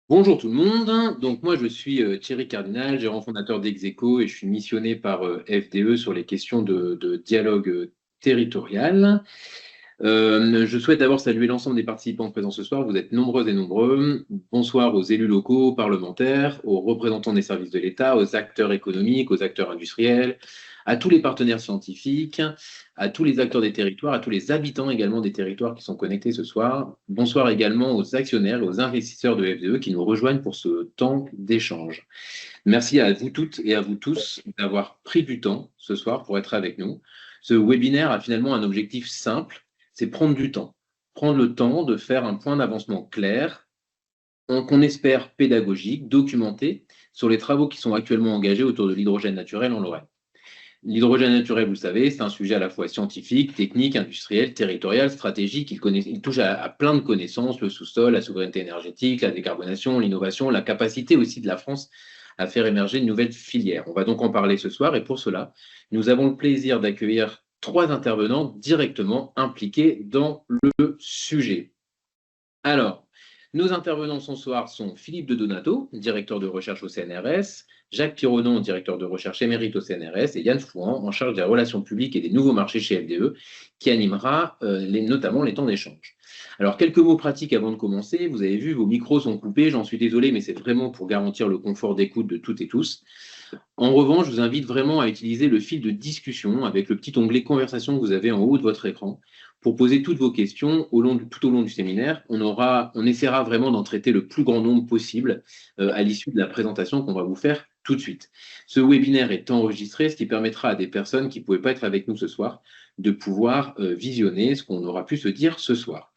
Bonjour tout le monde. Donc moi je suis Thierry Cardinal, gérant fondateur d'Execo et je suis missionné par FDE sur les questions de dialogue territorial. Je souhaite d'abord saluer l'ensemble des participants présents ce soir. Vous êtes nombreux et nombreux. Bonsoir aux élus locaux, parlementaires, aux représentants des services de l'État, aux acteurs économiques, aux acteurs industriels, à tous les partenaires scientifiques, à tous les acteurs des territoires, à tous les habitants également des territoires qui sont connectés ce soir. Bonsoir également aux actionnaires et aux investisseurs de FDE qui nous rejoignent pour ce temps d'échange. Merci à vous toutes et à vous tous d'avoir pris du temps ce soir pour être avec nous. Ce webinaire a finalement un objectif simple, c'est prendre du temps. Prendre le temps de faire un point d'avancement clair, qu'on espère pédagogique, documenté, sur les travaux qui sont actuellement engagés autour de l'hydrogène naturel en Lorraine. L'hydrogène naturel, vous le savez, c'est un sujet à la fois scientifique, technique, industriel, territorial, stratégique. Il touche à plein de connaissances, le sous-sol, la souveraineté énergétique, la décarbonation, l'innovation, la capacité aussi de la France à faire émerger de nouvelles filières. On va donc en parler ce soir et pour cela, nous avons le plaisir d'accueillir trois intervenants directement impliqués dans le sujet. Alors, nos intervenants ce soir sont Philippe de Donato, directeur de recherche au CNRS, Jacques Pironon, directeur de recherche émérite au CNRS, et Yann Fouan, en charge des relations publiques et des nouveaux marchés chez FDE, qui animera notamment les temps d'échange. Alors, quelques mots pratiques avant de commencer. Vous avez vu, vos micros sont coupés, j'en suis désolé, mais c'est vraiment pour garantir le confort d'écoute de toutes et tous. En revanche, je vous invite vraiment à utiliser le fil de discussion avec le petit onglet conversation que vous avez en haut de votre écran pour poser toutes vos questions tout au long du séminaire. On essaiera vraiment d'en traiter le plus grand nombre possible à l'issue de la présentation qu'on va vous faire tout de suite. Ce webinaire est enregistré, ce qui permettra à des personnes qui ne pouvaient pas être avec nous ce soir de pouvoir visionner ce qu'on aura pu se dire ce soir.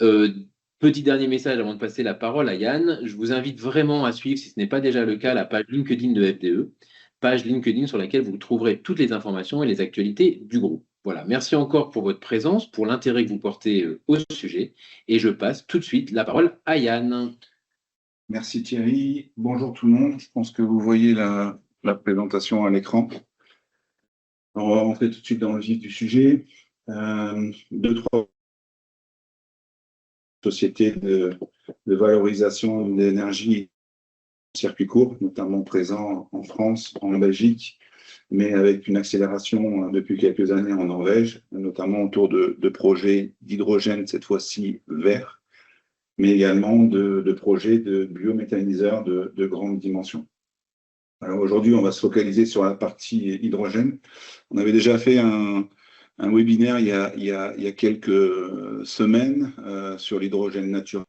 Euh, Petit dernier message avant de passer la parole à Yann. Je vous invite vraiment à suivre, si ce n'est pas déjà le cas, la page LinkedIn de FDE, page LinkedIn sur laquelle vous trouverez toutes les informations et les actualités du groupe. Voilà, merci encore pour votre présence, pour l'intérêt que vous portez au sujet. Et je passe tout de suite la parole à Yann. Merci Thierry. Bonjour tout le monde. Je pense que vous voyez la présentation à l'écran. On va rentrer tout de suite dans le vif du sujet. Deux, trois sociétés de valorisation d'énergie en circuit court, notamment présents en France, en Belgique, mais avec une accélération depuis quelques années en Norvège, notamment autour de projets d'hydrogène, cette fois-ci vert, mais également de projets de biométhaniseurs de grande dimension. Alors aujourd'hui, on va se focaliser sur la partie hydrogène. On avait déjà fait un webinaire il y a quelques semaines sur l'hydrogène naturel.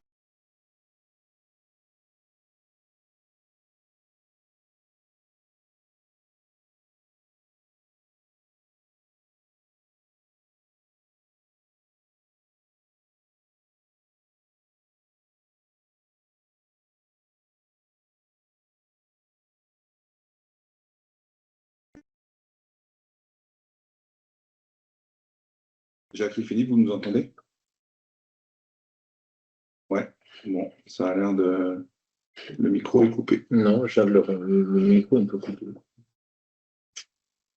Jacques et Philippe, vous nous entendez? Ouais, bon, ça a l'air de... Le micro est coupé. Non, le micro un peu coupé.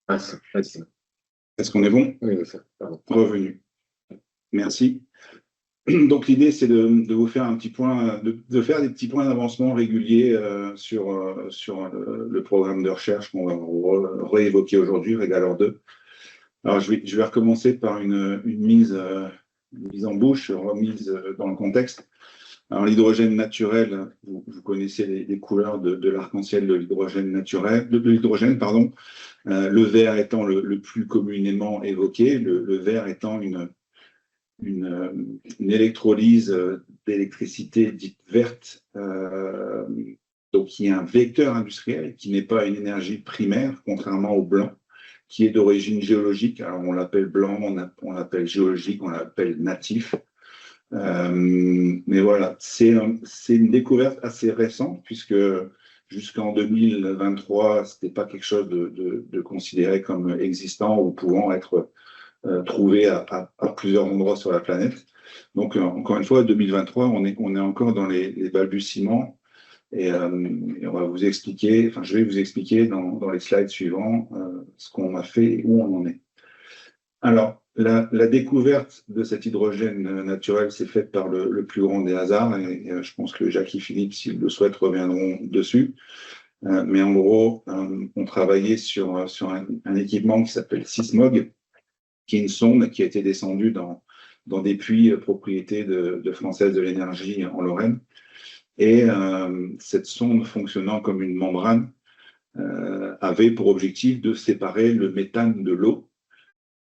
Ah, c'est Est-ce qu'on est bon? oui, ça. Pardon. Revenu. Merci. Donc l'idée, c'est de vous faire un petit point, de faire des petits points d'avancement réguliers sur le programme de recherche qu'on va réévoquer aujourd'hui, Régaleur 2. Alors je vais recommencer par une mise en bouche, remise dans le contexte. Alors l'hydrogène naturel, vous connaissez les couleurs de l'arc-en-ciel de l'hydrogène naturel, de l'hydrogène, pardon. Le vert étant le plus communément évoqué, le vert étant une électrolyse d'électricité dite verte, donc qui est un vecteur industriel, qui n'est pas une énergie primaire, contrairement au blanc, qui est d'origine géologique. Alors on l'appelle blanc, on l'appelle géologique, on l'appelle natif. Mais voilà, c'est une découverte assez récente, puisque jusqu'en 2023, ce n'était pas quelque chose de considéré comme existant ou pouvant être trouvé à plusieurs endroits sur la planète. Donc, encore une fois, 2023, on est encore dans les balbutiements et on va vous expliquer, enfin, je vais vous expliquer dans les slides suivants ce qu'on a fait et où on en est. Alors, La découverte de cet hydrogène naturel s'est faite par le plus grand des hasards, et je pense que Jacques et Philippe, s'ils le souhaitent, reviendront dessus. Mais en gros, on travaillait sur un équipement qui s'appelle Sismog, qui est une sonde qui a été descendue dans des puits propriétés de Française de l'énergie en Lorraine. Et cette sonde, fonctionnant comme une membrane, avait pour objectif de séparer le méthane de l'eau.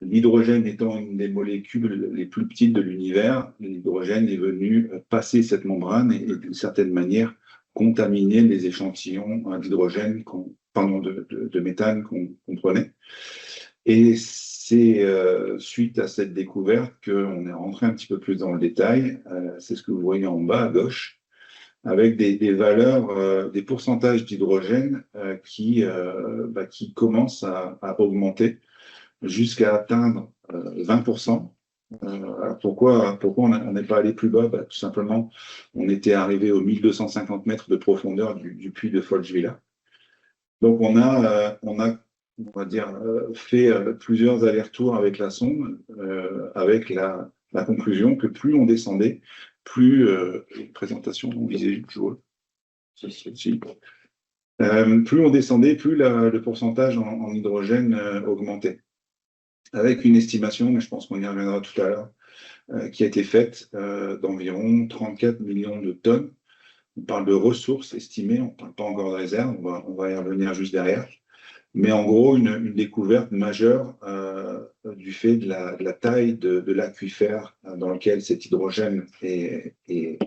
L'hydrogène étant une des molécules les plus petites de l'univers, l'hydrogène est venu passer cette membrane et d'une certaine manière contaminer les échantillons d'hydrogène, de méthane qu'on prenait. Et c'est suite à cette découverte qu'on est rentré un petit peu plus dans le détail. C'est ce que vous voyez en bas à gauche, avec des valeurs, des pourcentages d'hydrogène qui commencent à augmenter jusqu'à atteindre 20%. Alors pourquoi on n'est pas allé plus bas? Tout simplement, on était arrivé aux 1250 mètres de profondeur du puits de Folchvilla. Donc on va dire, fait plusieurs allers-retours avec la sonde, avec la conclusion que plus on descendait, plus présentation non visée, je vois. Plus on descendait, plus le pourcentage en hydrogène augmentait. Avec une estimation, mais je pense qu'on y reviendra tout à l'heure, qui a été faite d'environ 34 millions de tonnes. On parle de ressources estimées, on ne parle pas encore de réserves, on va y revenir juste derrière. Mais en gros, une découverte majeure du fait de la taille de l'aquifère dans lequel cet hydrogène est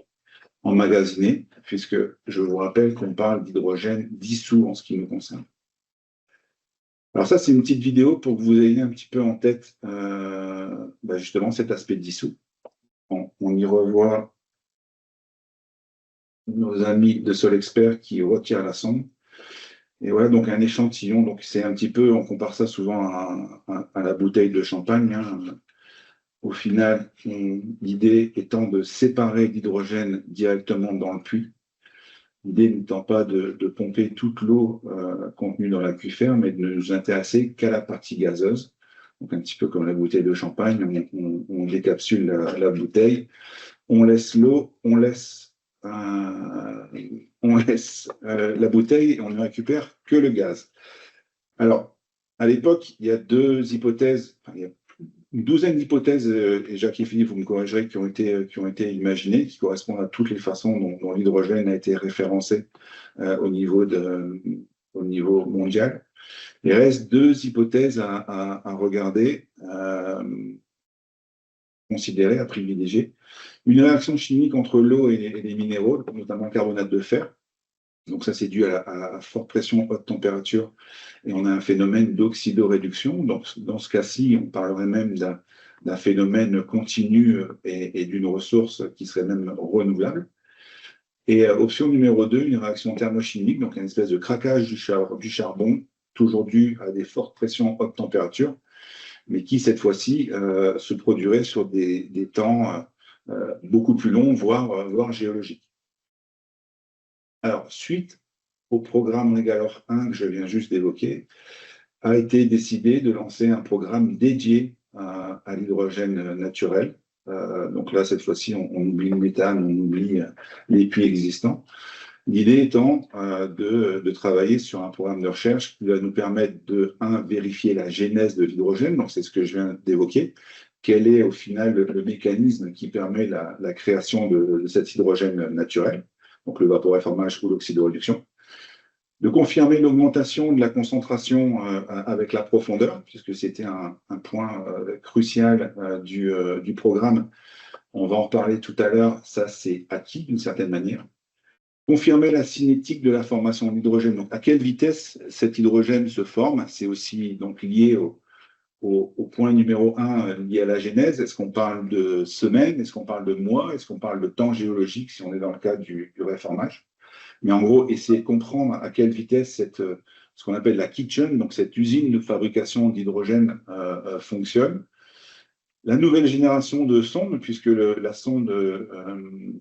emmagasiné, puisque je vous rappelle qu'on parle d'hydrogène dissous en ce qui nous concerne. Alors ça, c'est une petite vidéo pour que vous ayez un petit peu en tête justement cet aspect dissous. On y revoit nos amis de Solexpert qui retirent la sonde. Et voilà, donc un échantillon, donc c'est un petit peu, on compare ça souvent à la bouteille de champagne. Au final, l'idée étant de séparer l'hydrogène directement dans le puits. L'idée n'étant pas de pomper toute l'eau contenue dans l'aquifère, mais de ne nous intéresser qu'à la partie gazeuse. Donc un petit peu comme la bouteille de champagne, on décapsule la bouteille, on laisse l'eau, on laisse la bouteille et on ne récupère que le gaz. Alors, à l'époque, il y a deux hypothèses, il y a une douzaine d'hypothèses, et Jacques et Philippe, vous me corrigerez, qui ont été imaginées, qui correspondent à toutes les façons dont l'hydrogène a été référencé au niveau mondial. Il reste deux hypothèses à regarder, considérer, à privilégier. Une réaction chimique entre l'eau et les minéraux, notamment le carbonate de fer. Donc ça, c'est dû à forte pression, haute température, et on a un phénomène d'oxydoréduction. Donc dans ce cas-ci, on parlerait même d'un phénomène continu et d'une ressource qui serait même renouvelable. Et option numéro 2, une réaction thermochimique, donc une espèce de craquage du charbon, toujours dû à des fortes pressions, haute température, mais qui cette fois-ci se produirait sur des temps beaucoup plus longs, voire géologiques. Alors, suite au programme Megalor 1 que je viens juste d'évoquer, a été décidé de lancer un programme dédié à l'hydrogène naturel. Donc là, cette fois-ci, on oublie le méthane, on oublie les puits existants. L'idée étant de travailler sur un programme de recherche qui va nous permettre de, vérifier la genèse de l'hydrogène, donc c'est ce que je viens d'évoquer, quel est au final le mécanisme qui permet la création de cet hydrogène naturel, donc le vaporéformage ou l'oxydoréduction, de confirmer l'augmentation de la concentration avec la profondeur, puisque c'était un point crucial du programme. On va en reparler tout à l'heure, ça c'est acquis d'une certaine manière. Confirmer la cinétique de la formation d'hydrogène, donc à quelle vitesse cet hydrogène se forme, c'est aussi donc lié au point numéro 1, lié à la genèse. Est-ce qu'on parle de semaines, est-ce qu'on parle de mois, est-ce qu'on parle de temps géologique si on est dans le cas du réformage? Mais en gros, essayer de comprendre à quelle vitesse ce qu'on appelle la kitchen, donc cette usine de fabrication d'hydrogène fonctionne. La nouvelle génération de sondes, puisque la sonde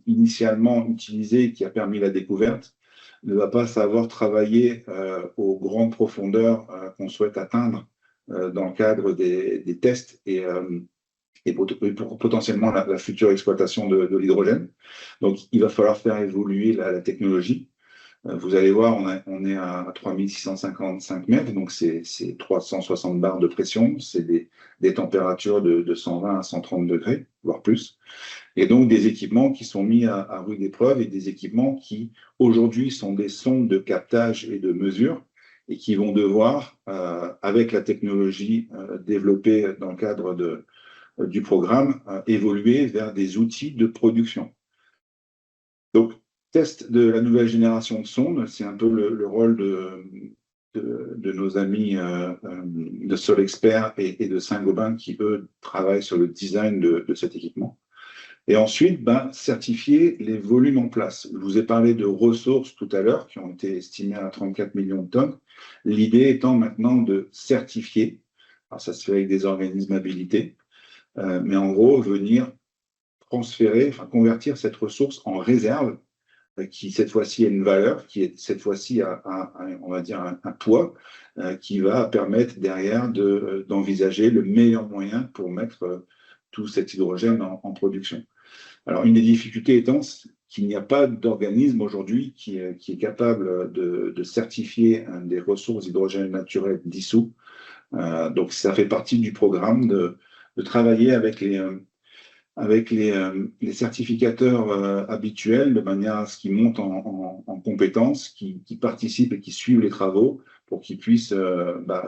initialement utilisée qui a permis la découverte ne va pas savoir travailler aux grandes profondeurs qu'on souhaite atteindre dans le cadre des tests et et pour potentiellement la future exploitation de l'hydrogène. Donc, il va falloir faire évoluer la technologie. Vous allez voir, on est à 3655 mètres, donc c'est 360 bars de pression, c'est des températures de 120 à 130 degrés, voire plus. Et donc des équipements qui sont mis à rude épreuve et des équipements qui, aujourd'hui, sont des sondes de captage et de mesure et qui vont devoir, avec la technologie développée dans le cadre du programme, évoluer vers des outils de production. Donc, test de la nouvelle génération de sondes, c'est un peu le rôle de nos amis de Solexpert et de Saint-Gobain qui, eux, travaillent sur le design de cet équipement. Et ensuite, certifier les volumes en place. Je vous ai parlé de ressources tout à l'heure qui ont été estimées à 34 millions de tonnes. L'idée étant maintenant de certifier, alors ça se fait avec des organismes habilités, mais en gros, venir transférer, convertir cette ressource en réserve qui cette fois-ci a une valeur, qui est cette fois-ci on va dire un poids qui va permettre derrière d'envisager le meilleur moyen pour mettre tout cet hydrogène en production. Alors, une des difficultés étant qu'il n'y a pas d'organisme aujourd'hui qui est capable de certifier des ressources d'hydrogène naturel dissous. Donc, ça fait partie du programme de travailler avec les certificateurs habituels, de manière à ce qu'ils montent en compétences, qui participent et qui suivent les travaux pour qu'ils puissent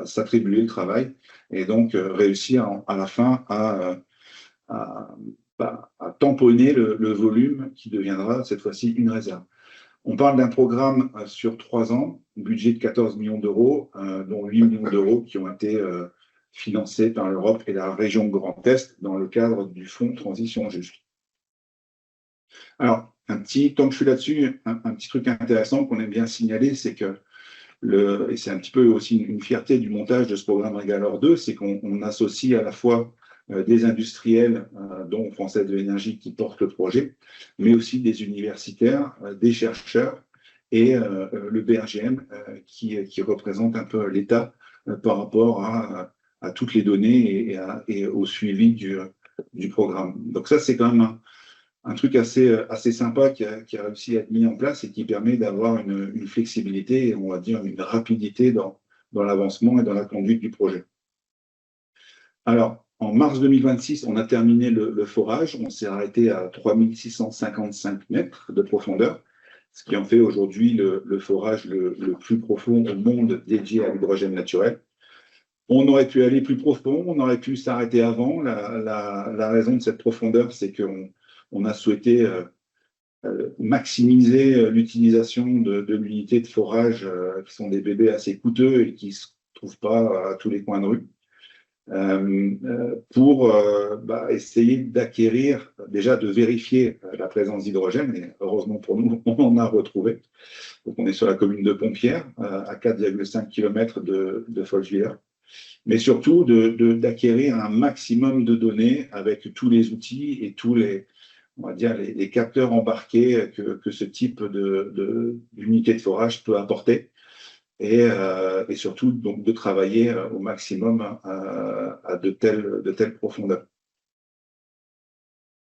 s'attribuer le travail et donc réussir à la fin à tamponner le volume qui deviendra cette fois-ci une réserve. On parle d'un programme sur 3 ans, budget de 14 millions d'euros, dont 8 millions d'euros qui ont été financés par l'Europe et la région Grand Est dans le cadre du Fonds Transition Juste. Alors, tant que je suis là-dessus, un petit truc intéressant qu'on aime bien signaler, c'est que, et c'est un petit peu aussi une fierté du montage de ce programme Régalor 2, c'est qu'on associe à la fois des industriels, dont Française de l'Énergie qui portent le projet, mais aussi des universitaires, des chercheurs et le BRGM qui représente un peu l'État par rapport à toutes les données et au suivi du programme. Donc ça, c'est quand même un truc assez sympa qui a réussi à être mis en place et qui permet d'avoir une flexibilité et on va dire une rapidité dans l'avancement et dans la conduite du projet. Alors, en mars 2026, on a terminé le forage. On s'est arrêté à 3655 mètres de profondeur, ce qui en fait aujourd'hui le forage le plus profond au monde dédié à l'hydrogène naturel. On aurait pu aller plus profond, on aurait pu s'arrêter avant. La raison de cette profondeur, c'est qu'on a souhaité maximiser l'utilisation de l'unité de forage qui sont des bébés assez coûteux et qui ne se trouvent pas à tous les coins de rue. Pour essayer d'acquérir, déjà de vérifier la présence d'hydrogène, et heureusement pour nous, on en a retrouvé. Donc on est sur la commune de Pompierre, à 4,5 km de Folchwiller, mais surtout d'acquérir un maximum de données avec tous les outils et tous on va dire, les capteurs embarqués que ce type d'unité de forage peut apporter. Et surtout donc, de travailler au maximum à de telles profondeurs.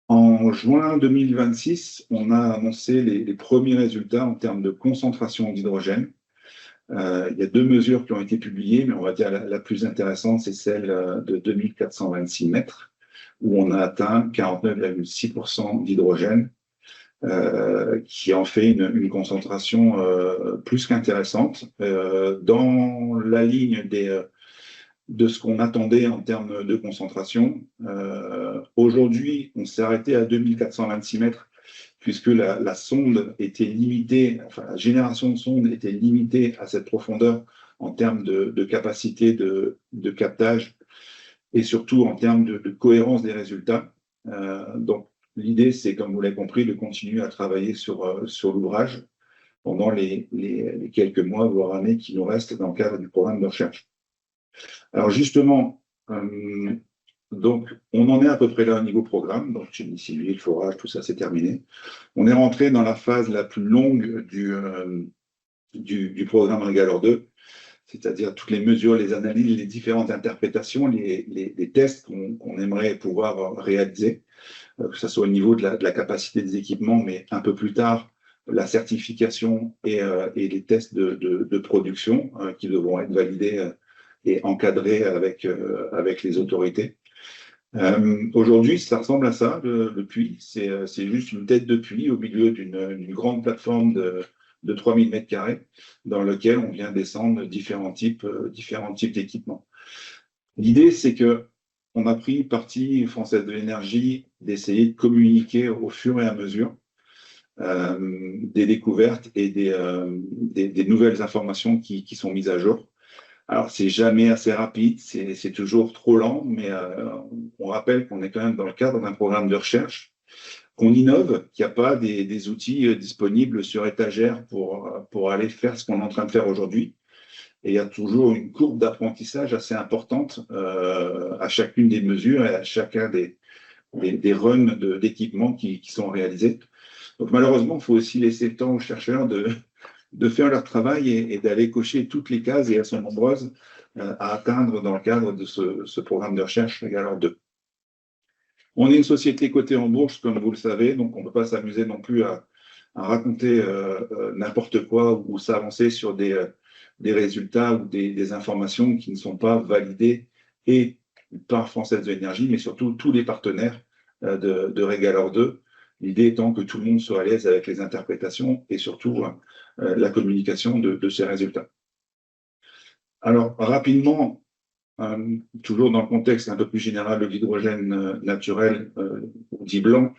En juin 2026, on a annoncé les premiers résultats en termes de concentration d'hydrogène. Il y a 2 mesures qui ont été publiées, mais on va dire la plus intéressante, c'est celle de 2426 mètres, où on a atteint 49,6% d'hydrogène. Qui en fait une concentration plus qu'intéressante dans la ligne de ce qu'on attendait en termes de concentration. Aujourd'hui, on s'est arrêté à 2426 mètres puisque la sonde était limitée, enfin la génération de sonde était limitée à cette profondeur en termes de capacité de captage et surtout en termes de cohérence des résultats. Donc, l'idée, c'est, comme vous l'avez compris, de continuer à travailler sur l'ouvrage pendant les quelques mois, voire années qui nous restent dans le cadre du programme de recherche. Alors justement, donc, on en est à peu près là au niveau programme. Donc, génie civil, forage, tout ça, c'est terminé. On est rentré dans la phase la plus longue du programme Régalor 2, c'est-à-dire toutes les mesures, les analyses, les différentes interprétations, les tests qu'on aimerait pouvoir réaliser, que ce soit au niveau de la capacité des équipements, mais un peu plus tard, la certification et les tests de production qui devront être validés et encadrés avec les autorités. Aujourd'hui, ça ressemble à ça, le puits. C'est juste une tête de puits au milieu d'une grande plateforme de 3000 mètres carrés dans lequel on vient descendre différents types d'équipements. L'idée, c'est que on a pris parti Française de l'énergie d'essayer de communiquer au fur et à mesure des découvertes et des nouvelles informations qui sont mises à jour. Alors, c'est jamais assez rapide, c'est toujours trop lent, mais on rappelle qu'on est quand même dans le cadre d'un programme de recherche, qu'on innove, qu'il n'y a pas des outils disponibles sur étagère pour aller faire ce qu'on est en train de faire aujourd'hui. Et il y a toujours une courbe d'apprentissage assez importante à chacune des mesures et à chacun des runs d'équipements qui sont réalisés. Donc malheureusement, il faut aussi laisser le temps aux chercheurs de faire leur travail et d'aller cocher toutes les cases, et elles sont nombreuses, à atteindre dans le cadre de ce programme de recherche Régaleur 2. On est une société cotée en bourse, comme vous le savez, donc on ne peut pas s'amuser non plus à raconter n'importe quoi ou s'avancer sur des résultats ou des informations qui ne sont pas validées et par Française de l'énergie, mais surtout tous les partenaires de Régaleur 2. L'idée étant que tout le monde soit à l'aise avec les interprétations et surtout la communication de ces résultats. Alors, rapidement, toujours dans le contexte un peu plus général de l'hydrogène naturel ou dit blanc,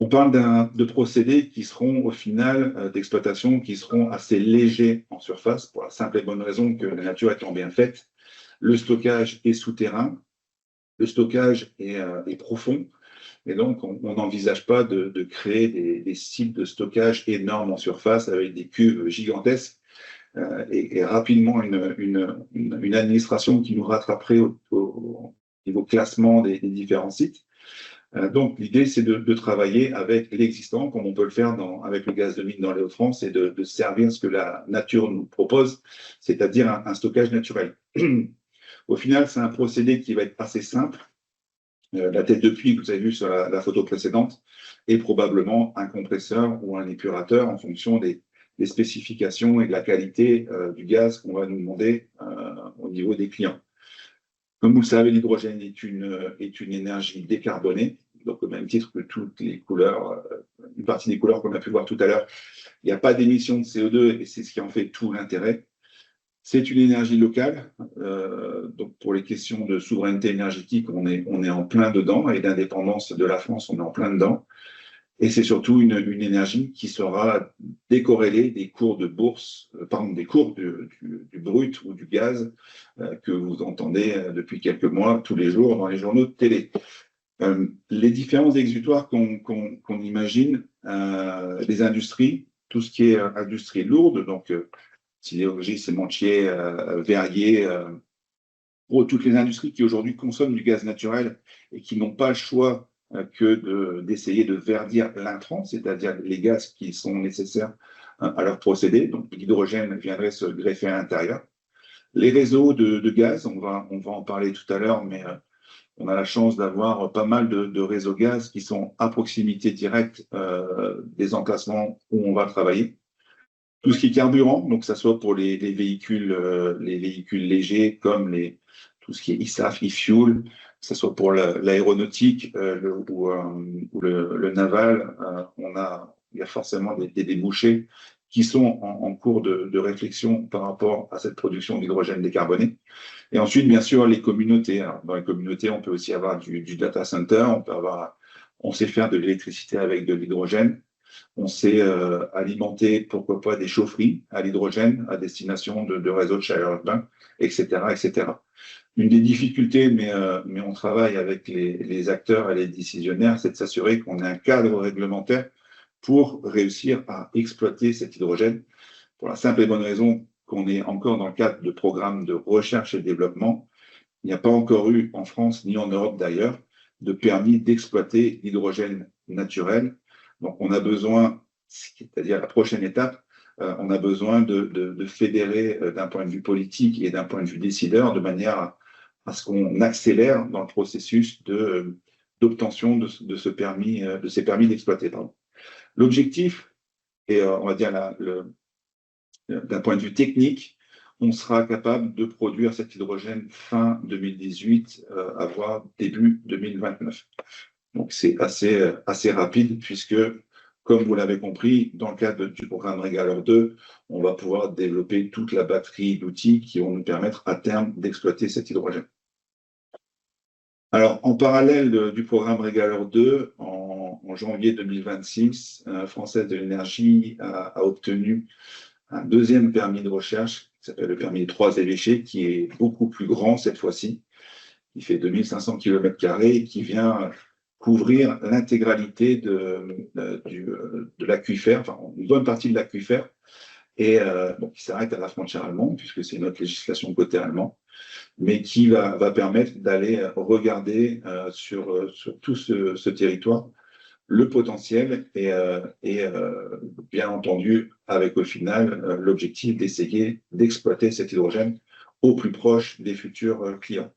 on parle de procédés qui seront au final d'exploitation qui seront assez légers en surface pour la simple et bonne raison que la nature étant bien faite, le stockage est souterrain, le stockage est profond, et donc on n'envisage pas de créer des sites de stockage énormes en surface avec des cuves gigantesques et rapidement une administration qui nous rattraperait au niveau classement des différents sites. Donc, l'idée, c'est de travailler avec l'existant, comme on peut le faire avec le gaz de mine dans les Hauts-de-France, et de servir ce que la nature nous propose, c'est-à-dire un stockage naturel. Au final, c'est un procédé qui va être assez simple. La tête de puits que vous avez vue sur la photo précédente est probablement un compresseur ou un épurateur en fonction des spécifications et de la qualité du gaz qu'on va nous demander au niveau des clients. Comme vous le savez, l'hydrogène est une énergie décarbonée, donc au même titre que toutes les couleurs, une partie des couleurs qu'on a pu voir tout à l'heure, il n'y a pas d'émission de CO2 et c'est ce qui en fait tout l'intérêt. C'est une énergie locale, donc pour les questions de souveraineté énergétique, on est en plein dedans, et d'indépendance de la France, on est en plein dedans. Et c'est surtout une énergie qui sera décorrélée des cours de bourse, des cours du brut ou du gaz que vous entendez depuis quelques mois, tous les jours, dans les journaux de télé. Les différents exutoires qu'on imagine, les industries, tout ce qui est industrie lourde, donc sidérurgie, sémentier, verrier, toutes les industries qui aujourd'hui consomment du gaz naturel et qui n'ont pas le choix que d'essayer de verdir l'intrant, c'est-à-dire les gaz qui sont nécessaires à leur procédé. Donc l'hydrogène viendrait se greffer à l'intérieur. Les réseaux de gaz, on va en parler tout à l'heure, mais on a la chance d'avoir pas mal de réseaux gaz qui sont à proximité directe des emplacements où on va travailler. Tout ce qui est carburant, donc que ce soit pour les véhicules légers comme tout ce qui est e-SAF, e-fuel, que ce soit pour l'aéronautique ou le naval, il y a forcément des débouchés qui sont en cours de réflexion par rapport à cette production d'hydrogène décarboné. Et ensuite, bien sûr, les communautés. Alors, dans les communautés, on peut aussi avoir du data center, on sait faire de l'électricité avec de l'hydrogène. On sait alimenter, pourquoi pas, des chaufferies à l'hydrogène à destination de réseaux de chaleur urbain, etc., etc. Une des difficultés, mais on travaille avec les acteurs et les décisionnaires, c'est de s'assurer qu'on ait un cadre réglementaire pour réussir à exploiter cet hydrogène, pour la simple et bonne raison qu'on est encore dans le cadre de programmes de recherche et de développement. Il n'y a pas encore eu en France, ni en Europe d'ailleurs, de permis d'exploiter l'hydrogène naturel. Donc, on a besoin, c'est-à-dire la prochaine étape, on a besoin de fédérer d'un point de vue politique et d'un point de vue décideur de manière à ce qu'on accélère dans le processus d'obtention de ces permis d'exploiter. L'objectif, et on va dire d'un point de vue technique, on sera capable de produire cet hydrogène fin 2018, voire début 2029. Donc c'est assez rapide puisque, comme vous l'avez compris, dans le cadre du programme Régaleur 2, on va pouvoir développer toute la batterie d'outils qui vont nous permettre à terme d'exploiter cet hydrogène. Alors, en parallèle du programme Régaleur 2, en janvier 2026, Française de l'énergie a obtenu un deuxième permis de recherche qui s'appelle le permis 3 évêchés, qui est beaucoup plus grand cette fois-ci. Il fait 2500 km² et qui vient couvrir l'intégralité de l'aquifère, enfin une bonne partie de l'aquifère, et qui s'arrête à la frontière allemande, puisque c'est notre législation côté allemand, mais qui va permettre d'aller regarder sur tout ce territoire le potentiel et bien entendu, avec au final l'objectif d'essayer d'exploiter cet hydrogène au plus proche des futurs clients.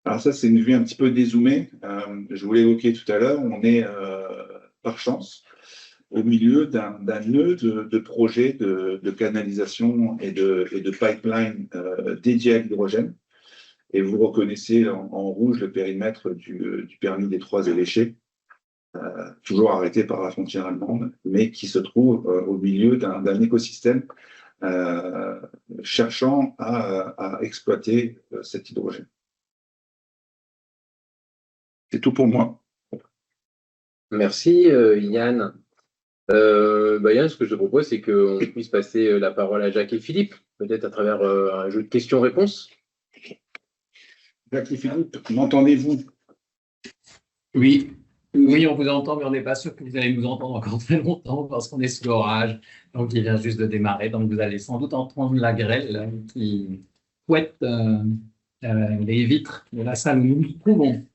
Alors ça, c'est une vue un petit peu dézoomée. Je vous l'ai évoqué tout à l'heure, on est par chance au milieu d'un nœud de projets de canalisation et de pipeline dédiés à l'hydrogène. Et vous reconnaissez en rouge le périmètre du permis des 3 évêchés, toujours arrêté par la frontière allemande, mais qui se trouve au milieu d'un écosystème cherchant à exploiter cet hydrogène. C'est tout pour moi. Merci Yann. Yann, ce que je te propose, c'est qu'on puisse passer la parole à Jacques et Philippe, peut-être à travers un jeu de questions-réponses. Jacques et Philippe, m'entendez-vous? Oui. Oui, on vous entend, mais on n'est pas sûr que vous allez nous entendre encore très longtemps parce qu'on est sous l'orage. Donc, il vient juste de démarrer. Donc, vous allez sans doute entendre la grêle qui fouette les vitres de la salle où nous nous trouvons.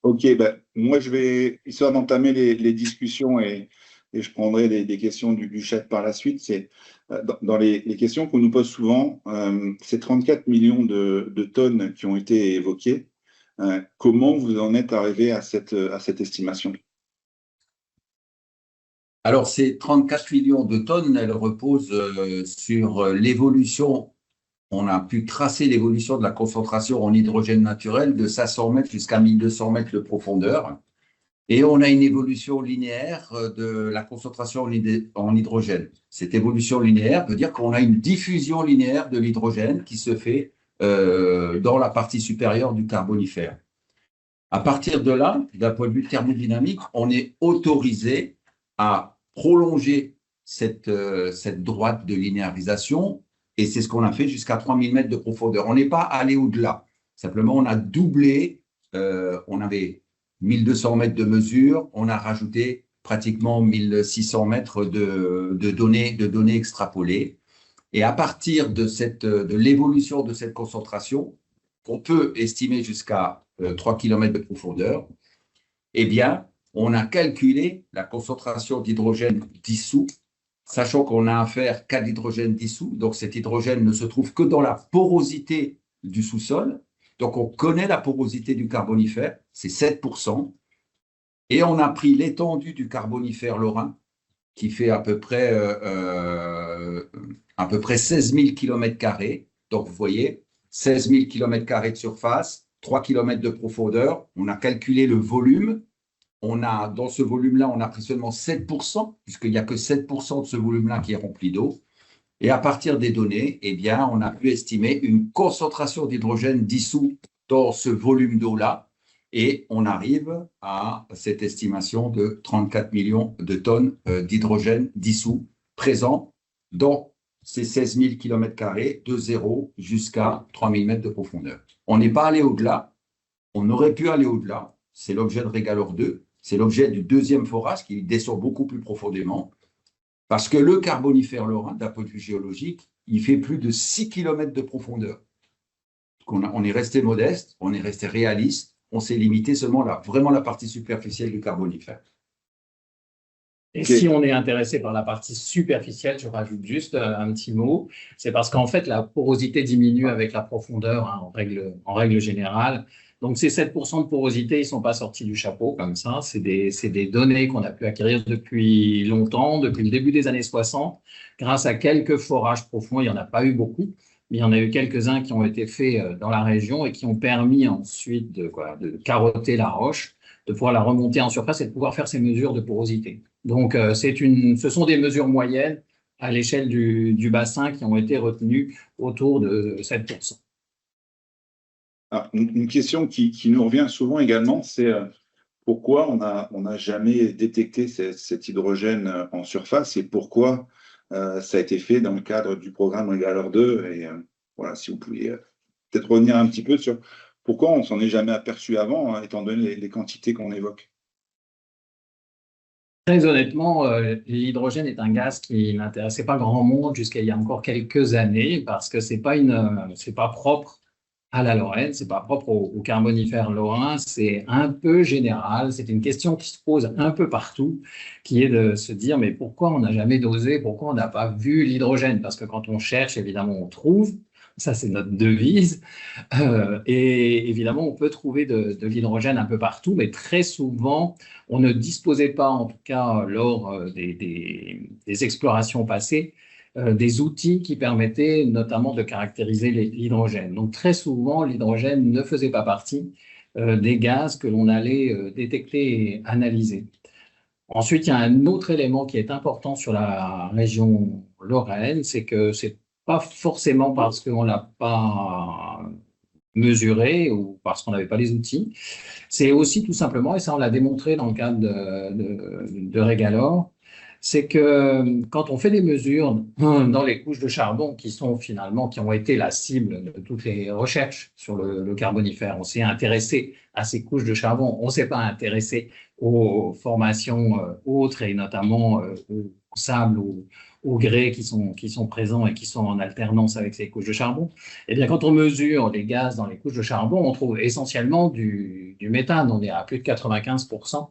Ok, moi je vais, histoire d'entamer les discussions et je prendrai des questions du chat par la suite. C'est dans les questions qu'on nous pose souvent, ces 34 millions de tonnes qui ont été évoquées, comment vous en êtes arrivé à cette estimation? Alors, ces 34 millions de tonnes, elles reposent sur l'évolution. On a pu tracer l'évolution de la concentration en hydrogène naturel de 500 mètres jusqu'à 1200 mètres de profondeur. Et on a une évolution linéaire de la concentration en hydrogène. Cette évolution linéaire veut dire qu'on a une diffusion linéaire de l'hydrogène qui se fait dans la partie supérieure du Carbonifère. À partir de là, d'un point de vue thermodynamique, on est autorisé à prolonger cette droite de linéarisation. Et c'est ce qu'on a fait jusqu'à 3000 mètres de profondeur. On n'est pas allé au-delà. Simplement, on a doublé. On avait 1200 mètres de mesure. On a rajouté pratiquement 1600 mètres de données extrapolées. Et à partir de l'évolution de cette concentration, qu'on peut estimer jusqu'à 3 km de profondeur, eh bien, on a calculé la concentration d'hydrogène dissous, sachant qu'on a affaire qu'à l'hydrogène dissous. Donc, cet hydrogène ne se trouve que dans la porosité du sous-sol. Donc, on connaît la porosité du Carbonifère, c'est 7%. Et on a pris l'étendue du Carbonifère lorrain, qui fait à peu près 16 000 km². Donc, vous voyez, 16 000 km² de surface, 3 km de profondeur. On a calculé le volume. Dans ce volume-là, on a pris seulement 7%, puisqu'il n'y a que 7% de ce volume-là qui est rempli d'eau. Et à partir des données, eh bien, on a pu estimer une concentration d'hydrogène dissous dans ce volume d'eau-là. Et on arrive à cette estimation de 34 millions de tonnes d'hydrogène dissous présents dans ces 16 000 km² de 0 jusqu'à 3000 mètres de profondeur. On n'est pas allé au-delà. On aurait pu aller au-delà. C'est l'objet de Régaleur 2. C'est l'objet du deuxième forage qui descend beaucoup plus profondément. Parce que le Carbonifère lorrain, d'un point de vue géologique, il fait plus de 6 km de profondeur. On est resté modeste, on est resté réaliste, on s'est limité seulement là, vraiment la partie superficielle du Carbonifère. Et Ok. si on est intéressé par la partie superficielle, je rajoute juste un petit mot, c'est parce qu'en fait, la porosité diminue avec la profondeur, hein, en règle générale. Donc, ces 7% de porosité, ils ne sont pas sortis du chapeau comme ça. C'est des données qu'on a pu acquérir depuis longtemps, depuis le début des années 60, grâce à quelques forages profonds. Il n'y en a pas eu beaucoup, mais il y en a eu quelques-uns qui ont été faits dans la région et qui ont permis ensuite de carotter la roche, de pouvoir la remonter en surface et de pouvoir faire ces mesures de porosité. Donc, ce sont des mesures moyennes à l'échelle du bassin qui ont été retenues autour de 7%. Alors, une question qui nous revient souvent également, c'est pourquoi on n'a jamais détecté cet hydrogène en surface et pourquoi ça a été fait dans le cadre du programme Régaleur 2. Et voilà, si vous pouviez peut-être revenir un petit peu sur pourquoi on s'en est jamais aperçu avant, hein, étant donné les quantités qu'on évoque. Très honnêtement, l'hydrogène est un gaz qui n'intéressait pas grand monde jusqu'à il y a encore quelques années parce que c'est pas propre à la Lorraine, c'est pas propre au carbonifère lorrain, c'est un peu général. C'est une question qui se pose un peu partout, qui est de se dire mais pourquoi on n'a jamais dosé, pourquoi on n'a pas vu l'hydrogène? Parce que quand on cherche, évidemment, on trouve. Ça, c'est notre devise. Et évidemment, on peut trouver de l'hydrogène un peu partout, mais très souvent, on ne disposait pas, en tout cas lors des explorations passées, des outils qui permettaient notamment de caractériser l'hydrogène. Donc très souvent, l'hydrogène ne faisait pas partie des gaz que l'on allait détecter et analyser. Ensuite, il y a un autre élément qui est important sur la région Lorraine, c'est que c'est pas forcément parce qu'on l'a pas mesuré ou parce qu'on n'avait pas les outils. C'est aussi tout simplement, et ça on l'a démontré dans le cadre de Régalore, c'est que quand on fait des mesures dans les couches de charbon qui ont été la cible de toutes les recherches sur le carbonifère, on s'est intéressé à ces couches de charbon, on ne s'est pas intéressé aux formations autres et notamment au sable, au grès qui sont présents et qui sont en alternance avec ces couches de charbon. Eh bien, quand on mesure les gaz dans les couches de charbon, on trouve essentiellement du méthane. On est à plus de 95%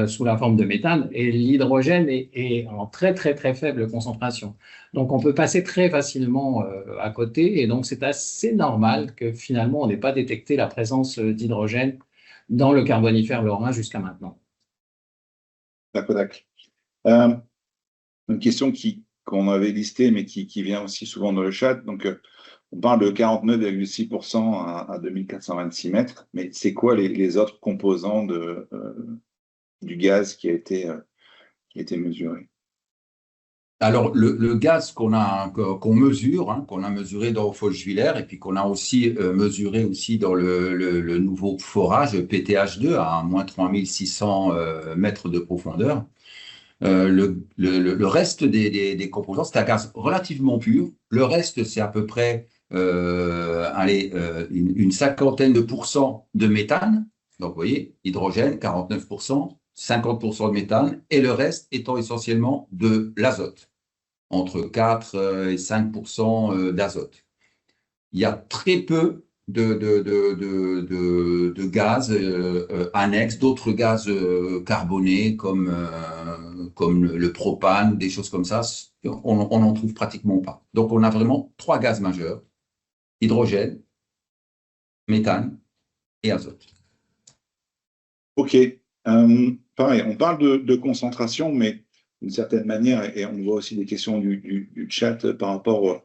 sous la forme de méthane et l'hydrogène est en très, très, très faible concentration. Donc, on peut passer très facilement à côté et donc c'est assez normal que finalement, on n'ait pas détecté la présence d'hydrogène dans le carbonifère lorrain jusqu'à maintenant. D'accord. Une question qu'on avait listée, mais qui vient aussi souvent dans le chat. Donc, on parle de 49,6% à 2426 mètres, mais c'est quoi les autres composants du gaz qui a été mesuré? Alors, le gaz qu'on mesure, hein, qu'on a mesuré dans Fochwiller et puis qu'on a aussi mesuré aussi dans le nouveau forage PTH2 à moins 3600 mètres de profondeur, le reste des composants, c'est un gaz relativement pur. Le reste, c'est à peu près une cinquantaine de pourcents de méthane. Donc, vous voyez, hydrogène, 49%, 50% de méthane, et le reste étant essentiellement de l'azote, entre 4 et 5% d'azote. Il y a très peu de gaz annexes, d'autres gaz carbonés comme le propane, des choses comme ça, on n'en trouve pratiquement pas. Donc, on a vraiment 3 gaz majeurs, hydrogène, méthane et azote. OK. Pareil, on parle de concentration, mais d'une certaine manière, et on voit aussi des questions du chat par rapport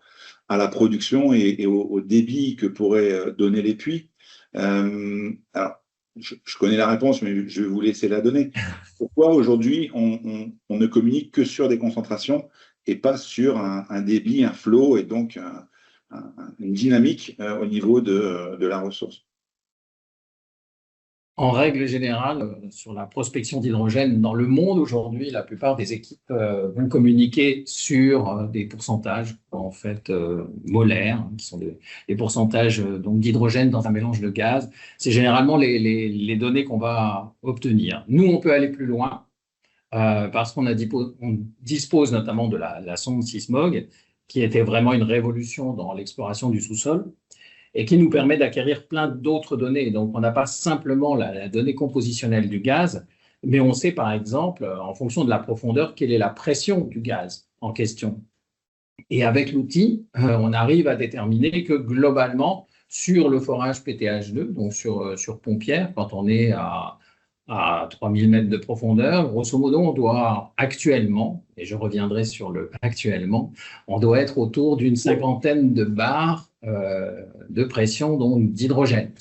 à la production et au débit que pourraient donner les puits. Alors, je connais la réponse, mais je vais vous laisser la donner. Pourquoi aujourd'hui on ne communique que sur des concentrations et pas sur un débit, un flot et donc une dynamique au niveau de la ressource? En règle générale, sur la prospection d'hydrogène, dans le monde aujourd'hui, la plupart des équipes vont communiquer sur des pourcentages en fait molaires, qui sont des pourcentages donc d'hydrogène dans un mélange de gaz. C'est généralement les données qu'on va obtenir. Nous, on peut aller plus loin parce qu'on dispose notamment de la sonde Sysmog, qui était vraiment une révolution dans l'exploration du sous-sol, et qui nous permet d'acquérir plein d'autres données. Donc, on n'a pas simplement la donnée compositionnelle du gaz, Mais on sait par exemple, en fonction de la profondeur, quelle est la pression du gaz en question. Et avec l'outil, on arrive à déterminer que globalement, sur le forage PTH2, donc sur pompière, quand on est à 3000 mètres de profondeur, grosso modo, on doit actuellement, et je reviendrai sur le actuellement, on doit être autour d'une 50aine de bars de pression donc d'hydrogène.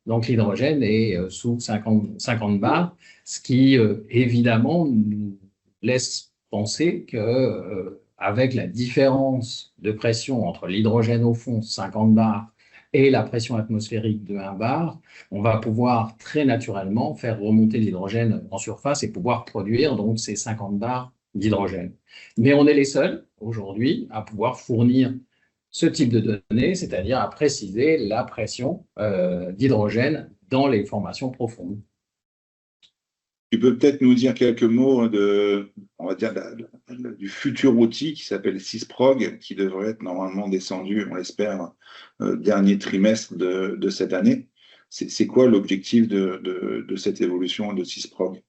Donc l'hydrogène est sous 50 bars, ce qui évidemment nous laisse penser que avec la différence de pression entre l'hydrogène au fond, 50 bars, et la pression atmosphérique de 1 bar, on va pouvoir très naturellement faire remonter l'hydrogène en surface et pouvoir produire donc ces 50 bars d'hydrogène. Mais on est les seuls aujourd'hui à pouvoir fournir ce type de données, c'est-à-dire à préciser la pression d'hydrogène dans les formations profondes. Tu peux peut-être nous dire quelques mots on va dire, du futur outil qui s'appelle Sysprog, qui devrait être normalement descendu, on l'espère, dernier trimestre de cette année. C'est quoi l'objectif de cette évolution de Sysprog?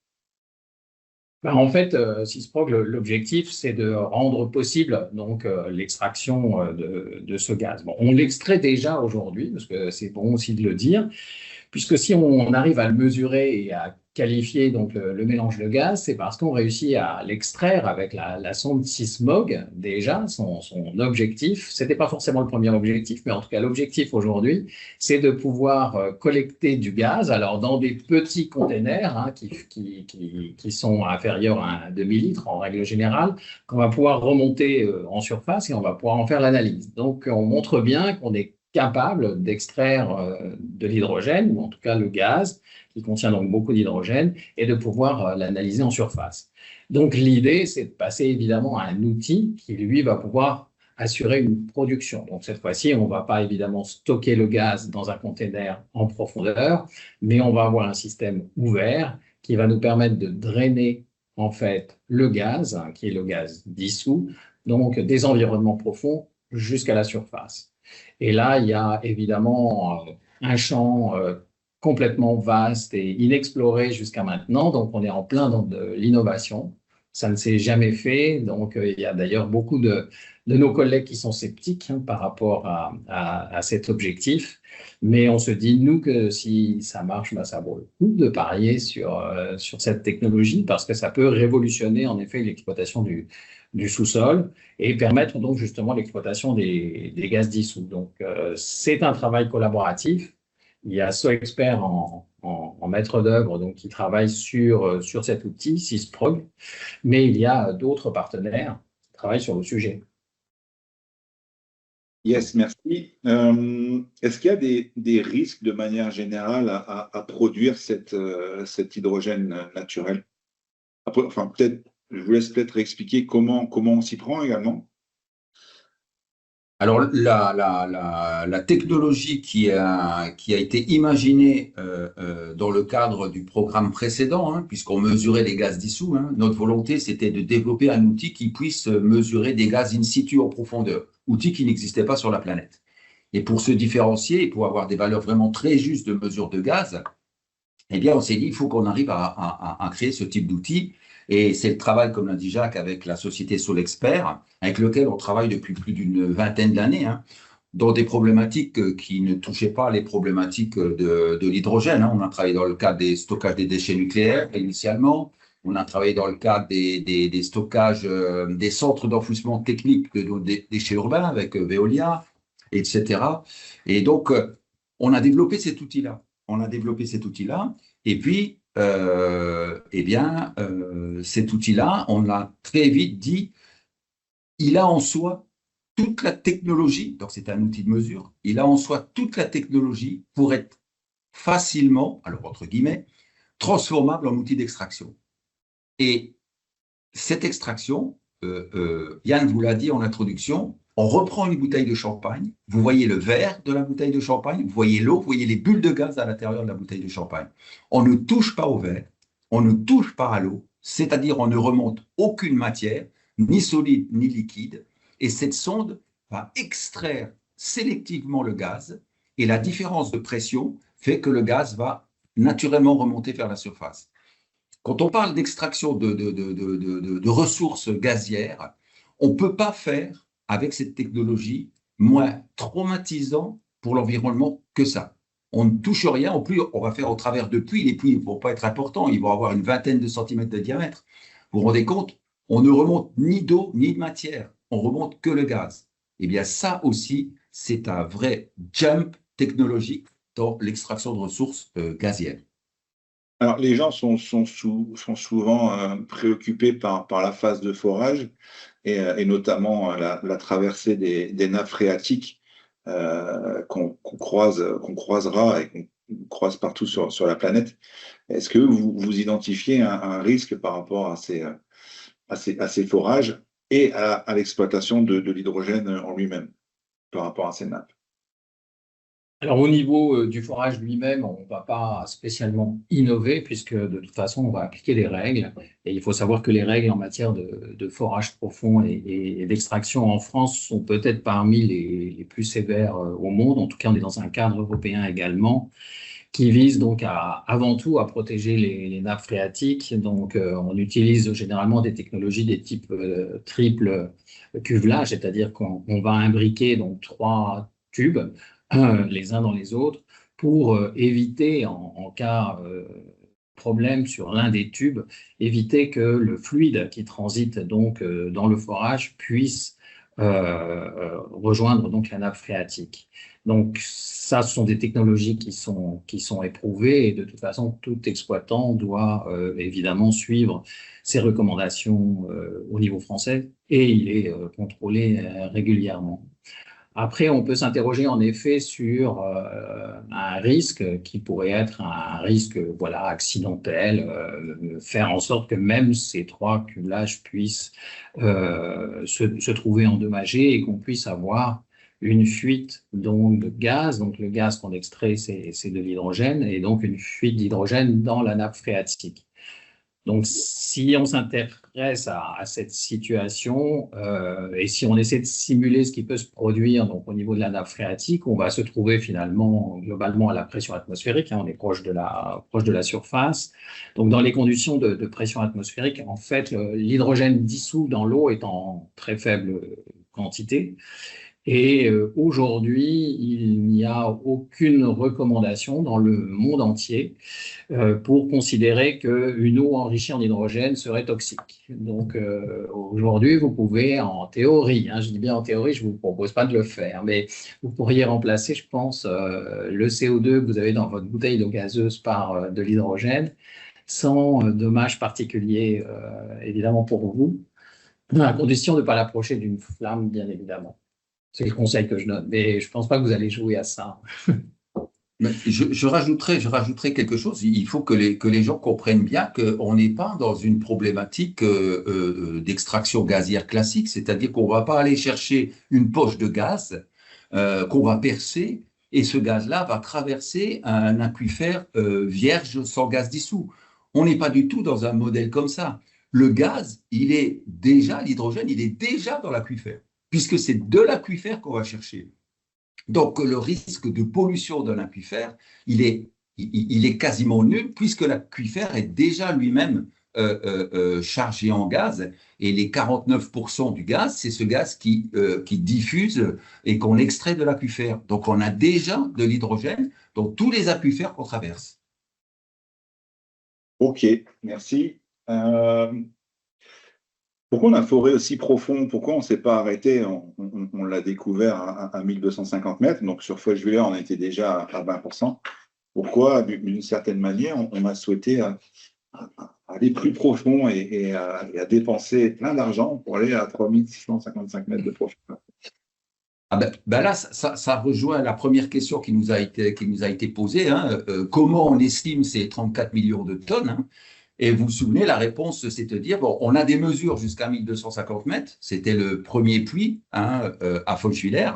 En fait, Sysprog, l'objectif, c'est de rendre possible donc l'extraction de ce gaz. Bon, on l'extrait déjà aujourd'hui, parce que c'est bon aussi de le dire, puisque si on arrive à le mesurer et à qualifier donc le mélange de gaz, c'est parce qu'on réussit à l'extraire avec la sonde Sysmog déjà. Son objectif, c'était pas forcément le premier objectif, mais en tout cas l'objectif aujourd'hui, c'est de pouvoir collecter du gaz, alors dans des petits containers hein, qui sont inférieurs à un demi-litre en règle générale, qu'on va pouvoir remonter en surface et on va pouvoir en faire l'analyse. Donc on montre bien qu'on est capable d'extraire de l'hydrogène, ou en tout cas le gaz, qui contient donc beaucoup d'hydrogène, et de pouvoir l'analyser en surface. Donc l'idée, c'est de passer évidemment à un outil qui, lui, va pouvoir assurer une production. Donc cette fois-ci, on ne va pas évidemment stocker le gaz dans un container en profondeur, mais on va avoir un système ouvert qui va nous permettre de drainer en fait le gaz, hein, qui est le gaz dissous, donc des environnements profonds jusqu'à la surface. Et là, il y a évidemment un champ complètement vaste et inexploré jusqu'à maintenant. Donc, on est en plein dans de l'innovation. Ça ne s'est jamais fait. Donc, il y a d'ailleurs beaucoup de nos collègues qui sont sceptiques hein, par rapport à cet objectif. Mais on se dit, nous, que si ça marche, ben, ça vaut le coup de parier sur cette technologie parce que ça peut révolutionner en effet l'exploitation du sous-sol et permettre donc justement l'exploitation des gaz dissous. Donc, c'est un travail collaboratif. Il y a SoExpert en maître d'œuvre donc, qui travaille sur cet outil, Sysprog, mais il y a d'autres partenaires qui travaillent sur le sujet. Yes, merci. Est-ce qu'il y a des risques de manière générale à produire cet hydrogène naturel? Après, enfin, peut-être, je vous laisse peut-être expliquer comment on s'y prend également. Alors, la technologie qui a été imaginée dans le cadre du programme précédent, hein, puisqu'on mesurait les gaz dissous, hein, notre volonté, c'était de développer un outil qui puisse mesurer des gaz in situ en profondeur, outil qui n'existait pas sur la planète. Et pour se différencier et pour avoir des valeurs vraiment très justes de mesure de gaz, eh bien, on s'est dit, il faut qu'on arrive à créer ce type d'outil. Et c'est le travail, comme l'a dit Jacques, avec la société SoLexpert, avec lequel on travaille depuis plus d'une vingtaine d'années, hein, dans des problématiques qui ne touchaient pas les problématiques de l'hydrogène. Hein. On a travaillé dans le cadre des stockages des déchets nucléaires initialement. On a travaillé dans le cadre des stockages, des centres d'enfouissement technique de nos déchets urbains avec Veolia, etc. Et donc, on a développé cet outil-là. Et puis, cet outil-là, on l'a très vite dit, il a en soi toute la technologie, donc c'est un outil de mesure, il a en soi toute la technologie pour être facilement, alors entre guillemets, transformable en outil d'extraction. Et cette extraction, Yann vous l'a dit en introduction, on reprend une bouteille de champagne, vous voyez le verre de la bouteille de champagne, vous voyez l'eau, vous voyez les bulles de gaz à l'intérieur de la bouteille de champagne. On ne touche pas au verre, on ne touche pas à l'eau, c'est-à-dire on ne remonte aucune matière, ni solide ni liquide, et cette sonde va extraire sélectivement le gaz, et la différence de pression fait que le gaz va naturellement remonter vers la surface. quand on parle d'extraction de ressources gazières, on ne peut pas faire avec cette technologie moins traumatisant pour l'environnement que ça. On ne touche rien, en plus, on va faire au travers de puits. Les puits ne vont pas être importants, ils vont avoir une vingtaine de centimètres de diamètre. Vous vous rendez compte? On ne remonte ni d'eau ni de matière, on remonte que le gaz. Eh bien, ça aussi, c'est un vrai jump technologique dans l'extraction de ressources gazières. Alors, les gens sont souvent préoccupés par la phase de forage et notamment la traversée des nappes phréatiques qu'on croisera et qu'on croise partout sur la planète. Est-ce que vous identifiez un risque par rapport à ces forages et à l'exploitation de l'hydrogène en lui-même par rapport à ces nappes? Alors, au niveau du forage lui-même, on ne va pas spécialement innover puisque de toute façon, on va appliquer les règles. Et il faut savoir que les règles en matière de forage profond et d'extraction en France sont peut-être parmi les plus sévères au monde. En tout cas, on est dans un cadre européen également qui vise donc avant tout à protéger les nappes phréatiques. Donc, on utilise généralement des technologies des types triple cuvelage, c'est-à-dire qu'on va imbriquer donc 3 tubes les uns dans les autres pour éviter, en cas problème sur l'un des tubes, éviter que le fluide qui transite donc dans le forage puisse rejoindre donc la nappe phréatique. Donc ça, ce sont des technologies qui sont éprouvées et de toute façon, tout exploitant doit évidemment suivre ces recommandations au niveau français et il est contrôlé régulièrement. Après, on peut s'interroger en effet sur un risque qui pourrait être un risque voilà, accidentel, faire en sorte que même ces 3 cuvelages puissent se trouver endommagés et qu'on puisse avoir une fuite donc, de gaz. Donc le gaz qu'on extrait, c'est de l'hydrogène et donc une fuite d'hydrogène dans la nappe phréatique. Donc, si on s'intéresse à cette situation et si on essaie de simuler ce qui peut se produire donc, au niveau de la nappe phréatique, on va se trouver finalement globalement à la pression atmosphérique. On est proche de la surface. Donc, dans les conditions de pression atmosphérique, en fait, l'hydrogène dissous dans l'eau est en très faible quantité. Et aujourd'hui, il n'y a aucune recommandation dans le monde entier pour considérer qu'une eau enrichie en hydrogène serait toxique. Donc aujourd'hui, vous pouvez, en théorie, je dis bien en théorie, je ne vous propose pas de le faire, mais vous pourriez remplacer, je pense, le CO2 que vous avez dans votre bouteille d'eau gazeuse par de l'hydrogène, sans dommage particulier, évidemment, pour vous, à condition de ne pas l'approcher d'une flamme, bien évidemment. C'est le conseil que je donne, mais je ne pense pas que vous allez jouer à ça. Mais je rajouterais quelque chose. Il faut que les gens comprennent bien qu'on n'est pas dans une problématique d'extraction gazière classique, c'est-à-dire qu'on ne va pas aller chercher une poche de gaz qu'on va percer et ce gaz-là va traverser un aquifère vierge sans gaz dissous. On n'est pas du tout dans un modèle comme ça. Le gaz, l'hydrogène, il est déjà dans l'aquifère, puisque c'est de l'aquifère qu'on va chercher. Donc, le risque de pollution d'un aquifère, il est quasiment nul, puisque l'aquifère est déjà lui-même chargé en gaz, et les 49% du gaz, c'est ce gaz qui diffuse et qu'on extrait de l'aquifère. Donc, on a déjà de l'hydrogène dans tous les aquifères qu'on traverse. Ok, merci. Pourquoi on a foré aussi profond? Pourquoi on ne s'est pas arrêté? On l'a découvert à 1250 mètres, donc sur Feucht-Wieler, on était déjà à 20%. Pourquoi, d'une certaine manière, on a souhaité aller plus profond et à dépenser plein d'argent pour aller à 3655 mètres de profondeur? Là, ça rejoint la première question qui nous a été posée. Comment on estime ces 34 millions de tonnes? Et vous vous souvenez, la réponse, c'est de dire, bon, on a des mesures jusqu'à 1250 mètres, c'était le premier puits à Feucht-Wieler,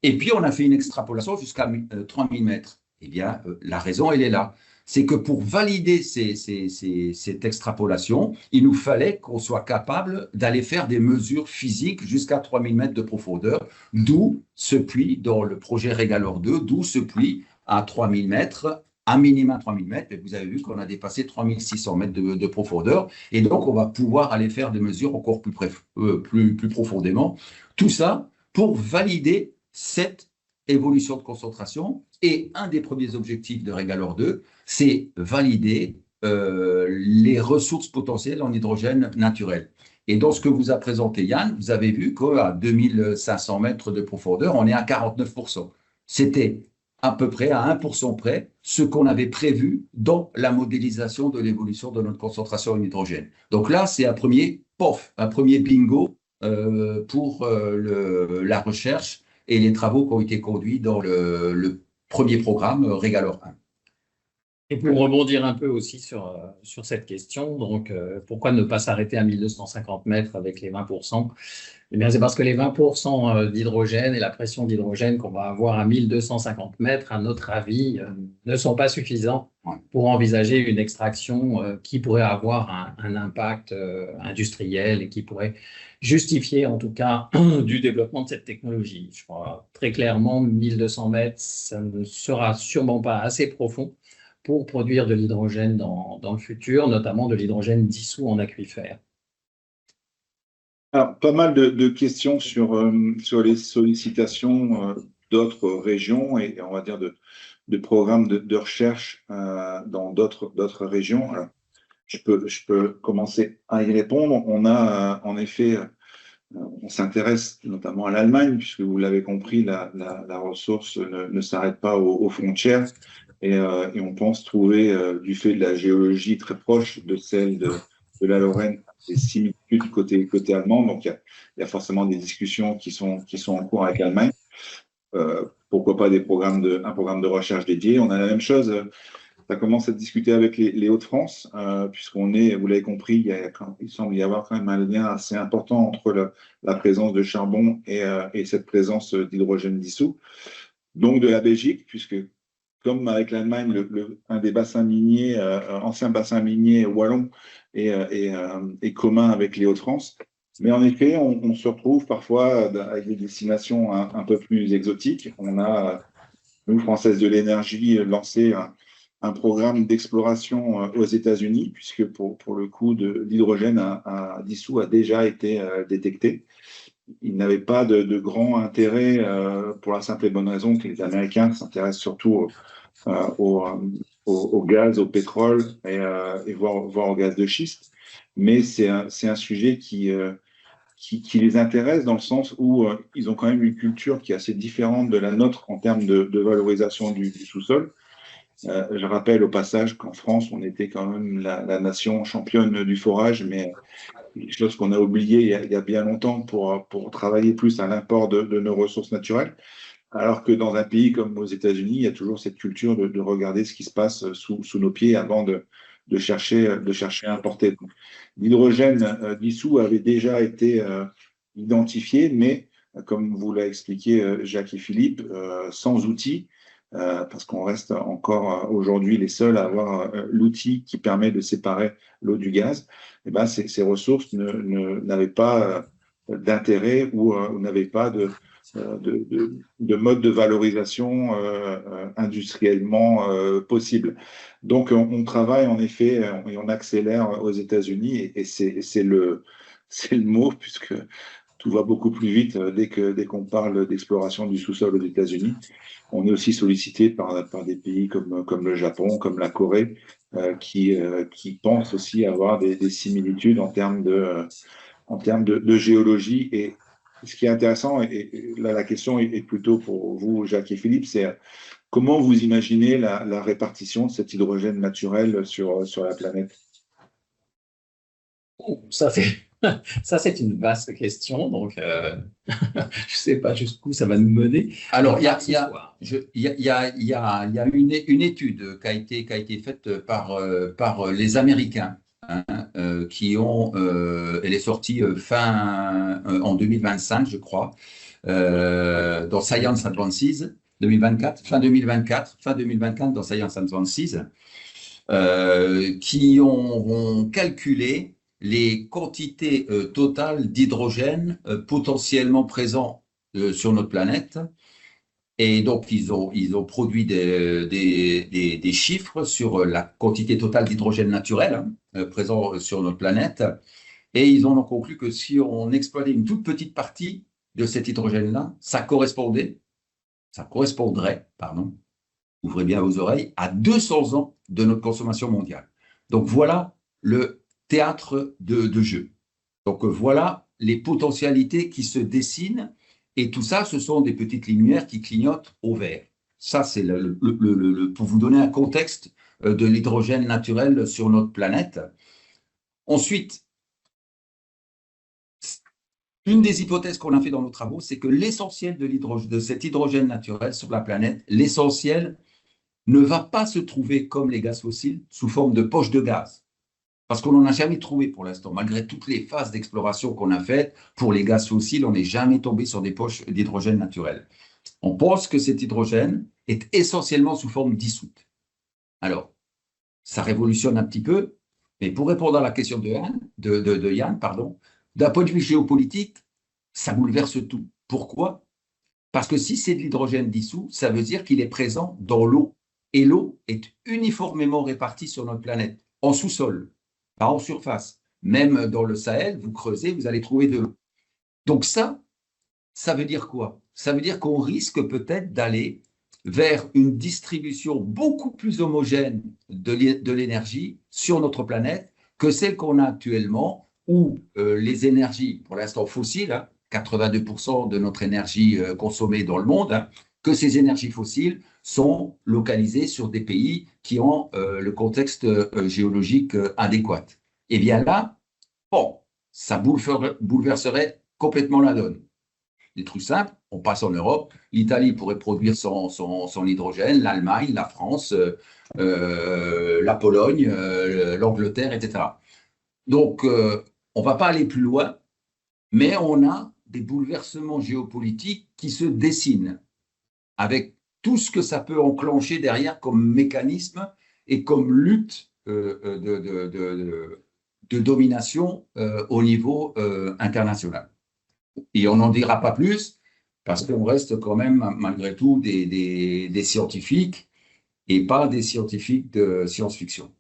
et puis on a fait une extrapolation jusqu'à 3000 mètres. Eh bien, la raison, elle est là. C'est que pour valider cette extrapolation, il nous fallait qu'on soit capable d'aller faire des mesures physiques jusqu'à 3000 mètres de profondeur, d'où ce puits dans le projet Régalore 2, d'où ce puits à 3000 mètres à minima 3000 mètres, et vous avez vu qu'on a dépassé 3600 mètres de profondeur, et donc on va pouvoir aller faire des mesures encore plus profondément. Tout ça pour valider cette évolution de concentration, et un des premiers objectifs de Régalore 2, c'est valider les ressources potentielles en hydrogène naturel. Et dans ce que vous a présenté Yann, vous avez vu qu'à 2500 mètres de profondeur, on est à 49%. C'était à peu près à 1% près ce qu'on avait prévu dans la modélisation de l'évolution de notre concentration en hydrogène. Donc là, c'est un premier bingo pour la recherche et les travaux qui ont été conduits dans le premier programme Régalore 1. Et pour rebondir un peu aussi sur cette question, donc pourquoi ne pas s'arrêter à 1250 mètres avec les 20%? Eh bien, c'est parce que les 20% d'hydrogène et la pression d'hydrogène qu'on va avoir à 1250 mètres, à notre avis, ne sont pas suffisants pour envisager une extraction qui pourrait avoir un impact industriel et qui pourrait justifier en tout cas du développement de cette technologie. Je crois très clairement 1200 mètres, ça ne sera sûrement pas assez profond pour produire de l'hydrogène dans le futur, notamment de l'hydrogène dissous en aquifère. Alors, pas mal de questions sur les sollicitations d'autres régions et on va dire de programmes de recherche dans d'autres régions. Alors, je peux commencer à y répondre. On a en effet, on s'intéresse notamment à l'Allemagne, puisque vous l'avez compris, la ressource ne s'arrête pas aux frontières. Et on pense trouver, du fait de la géologie très proche de celle de la Lorraine, des similitudes côté allemand. Donc, il y a forcément des discussions qui sont en cours avec l'Allemagne. Pourquoi pas un programme de recherche dédié. On a la même chose, ça commence à discuter avec les Hauts-de-France, puisqu'on est, vous l'avez compris, il semble y avoir quand même un lien assez important entre la présence de charbon et cette présence d'hydrogène dissous. Donc, de la Belgique, puisque comme avec l'Allemagne, un des bassins miniers, anciens bassins miniers wallons est commun avec les Hauts-de-France. Mais en effet, on se retrouve parfois avec des destinations un peu plus exotiques. On a, nous, Française de l'énergie, lancé un programme d'exploration aux États-Unis, puisque pour le coup, l'hydrogène dissous a déjà été détecté. Il n'avait pas de grand intérêt pour la simple et bonne raison que les Américains s'intéressent surtout au gaz, au pétrole et voire au gaz de schiste. Mais c'est un sujet qui les intéresse dans le sens où ils ont quand même une culture qui est assez différente de la nôtre en termes de valorisation du sous-sol. Je rappelle au passage qu'en France, on était quand même la nation championne du forage, mais une chose qu'on a oubliée il y a bien longtemps pour travailler plus à l'import de nos ressources naturelles. Alors que dans un pays comme aux États-Unis, il y a toujours cette culture de regarder ce qui se passe sous nos pieds avant de chercher à importer. L'hydrogène dissous avait déjà été identifié, mais comme vous l'a expliqué Jacques et Philippe, sans outils, parce qu'on reste encore aujourd'hui les seuls à avoir l'outil qui permet de séparer l'eau du gaz, et ben ces ressources n'avaient pas d'intérêt ou n'avaient pas de mode de valorisation industriellement possible. Donc, on travaille en effet et on accélère aux États-Unis et c'est le mot, puisque tout va beaucoup plus vite dès qu'on parle d'exploration du sous-sol aux États-Unis. On est aussi sollicité par des pays comme le Japon, comme la Corée, qui pensent aussi avoir des similitudes en termes de géologie. Et ce qui est intéressant, et là la question est plutôt pour vous, Jacques et Philippe, c'est comment vous imaginez la répartition de cet hydrogène naturel sur la planète? Ça, c'est une vaste question, donc je ne sais pas jusqu'où ça va nous mener. Alors, il y a une étude qui a été faite par les Américains, elle est sortie en 2025, je crois, dans Science Advances 2024, fin 2024 dans Science Advances, qui ont calculé les quantités totales d'hydrogène potentiellement présents sur notre planète Et donc, ils ont produit des chiffres sur la quantité totale d'hydrogène naturel présent sur notre planète. Et ils en ont conclu que si on exploitait une toute petite partie de cet hydrogène-là, ça correspondrait, ouvrez bien vos oreilles, à 200 ans de notre consommation mondiale. Donc voilà le théâtre de jeu. Donc voilà les potentialités qui se dessinent, et tout ça, ce sont des petites lumières qui clignotent au vert. Ça, c'est pour vous donner un contexte de l'hydrogène naturel sur notre planète. Ensuite, une des hypothèses qu'on a fait dans nos travaux, c'est que l'essentiel de cet hydrogène naturel sur la planète, l'essentiel ne va pas se trouver comme les gaz fossiles sous forme de poches de gaz. Parce qu'on n'en a jamais trouvé pour l'instant. Malgré toutes les phases d'exploration qu'on a faites pour les gaz fossiles, on n'est jamais tombé sur des poches d'hydrogène naturel. On pense que cet hydrogène est essentiellement sous forme dissoute. Alors, ça révolutionne un petit peu, mais pour répondre à la question de Yann, d'un point de vue géopolitique, ça bouleverse tout. Pourquoi? Parce que si c'est de l'hydrogène dissous, ça veut dire qu'il est présent dans l'eau. Et l'eau est uniformément répartie sur notre planète, en sous-sol, pas en surface. Même dans le Sahel, vous creusez, vous allez trouver de l'eau. Donc ça veut dire quoi? Ça veut dire qu'on risque peut-être d'aller vers une distribution beaucoup plus homogène de l'énergie sur notre planète que celle qu'on a actuellement, où les énergies, pour l'instant fossiles, 82% de notre énergie consommée dans le monde, que ces énergies fossiles sont localisées sur des pays qui ont le contexte géologique adéquat. Et bien là, bon, ça bouleverserait complètement la donne. Des trucs simples, on passe en Europe, l'Italie pourrait produire son hydrogène, l'Allemagne, la France, la Pologne, l'Angleterre, etc. Donc, on ne va pas aller plus loin, mais on a des bouleversements géopolitiques qui se dessinent avec tout ce que ça peut enclencher derrière comme mécanisme et comme lutte de domination au niveau international. Et on n'en dira pas plus parce qu'on reste quand même malgré tout des scientifiques et pas des scientifiques de science-fiction.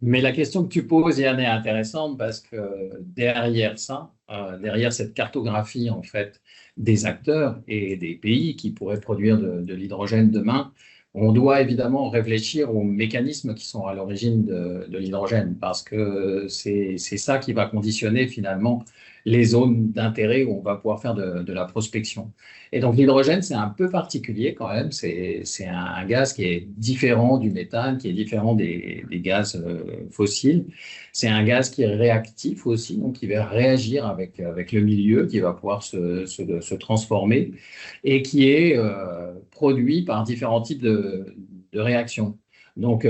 Mais la question que tu poses, Yann, est intéressante parce que derrière ça, derrière cette cartographie en fait des acteurs et des pays qui pourraient produire de l'hydrogène demain, on doit évidemment réfléchir aux mécanismes qui sont à l'origine de l'hydrogène parce que c'est ça qui va conditionner finalement les zones d'intérêt où on va pouvoir faire de la prospection. Et donc l'hydrogène, c'est un peu particulier quand même, c'est un gaz qui est différent du méthane, qui est différent des gaz fossiles. C'est un gaz qui est réactif aussi, donc qui va réagir avec le milieu, qui va pouvoir se transformer et qui est produit par différents types de réactions. Donc,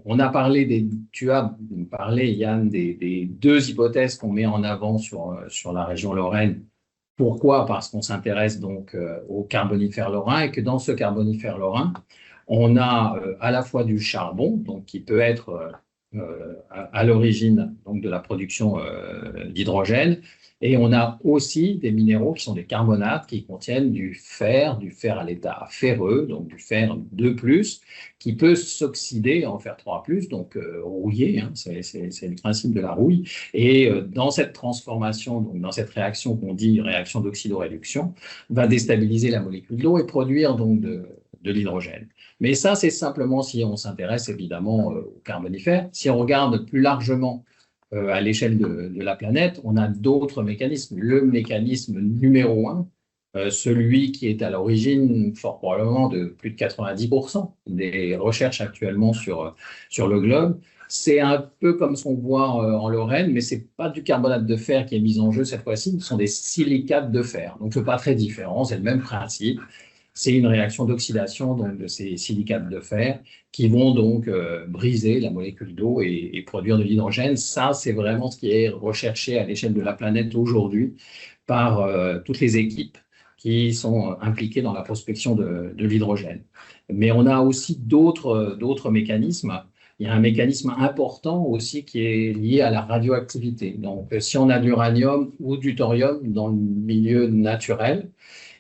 on a parlé tu as parlé, Yann, des deux hypothèses qu'on met en avant sur la région Lorraine. Pourquoi? Parce qu'on s'intéresse donc au carbonifère lorrain et que dans ce carbonifère lorrain, on a à la fois du charbon, donc qui peut être à l'origine donc de la production d'hydrogène, et on a aussi des minéraux qui sont des carbonates qui contiennent du fer à l'état ferreux, donc du fer 2+, qui peut s'oxyder en fer 3+, donc rouiller, hein, c'est le principe de la rouille. Et dans cette transformation, donc dans cette réaction qu'on dit réaction d'oxydoréduction, va déstabiliser la molécule d'eau et produire donc de l'hydrogène. Mais ça, c'est simplement si on s'intéresse évidemment au carbonifère. Si on regarde plus largement à l'échelle de la planète, on a d'autres mécanismes. Le mécanisme numéro 1, celui qui est à l'origine, fort probablement, de plus de 90% des recherches actuellement sur le globe, c'est un peu comme ce qu'on voit en Lorraine, mais ce n'est pas du carbonate de fer qui est mis en jeu cette fois-ci, ce sont des silicates de fer. Donc, ce n'est pas très différent, c'est le même principe. C'est une réaction d'oxydation de ces silicates de fer qui vont donc briser la molécule d'eau et produire de l'hydrogène. Ça, c'est vraiment ce qui est recherché à l'échelle de la planète aujourd'hui par toutes les équipes qui sont impliquées dans la prospection de l'hydrogène. Mais on a aussi d'autres mécanismes. Il y a un mécanisme important aussi qui est lié à la radioactivité. Donc, si on a de l'uranium ou du thorium dans le milieu naturel,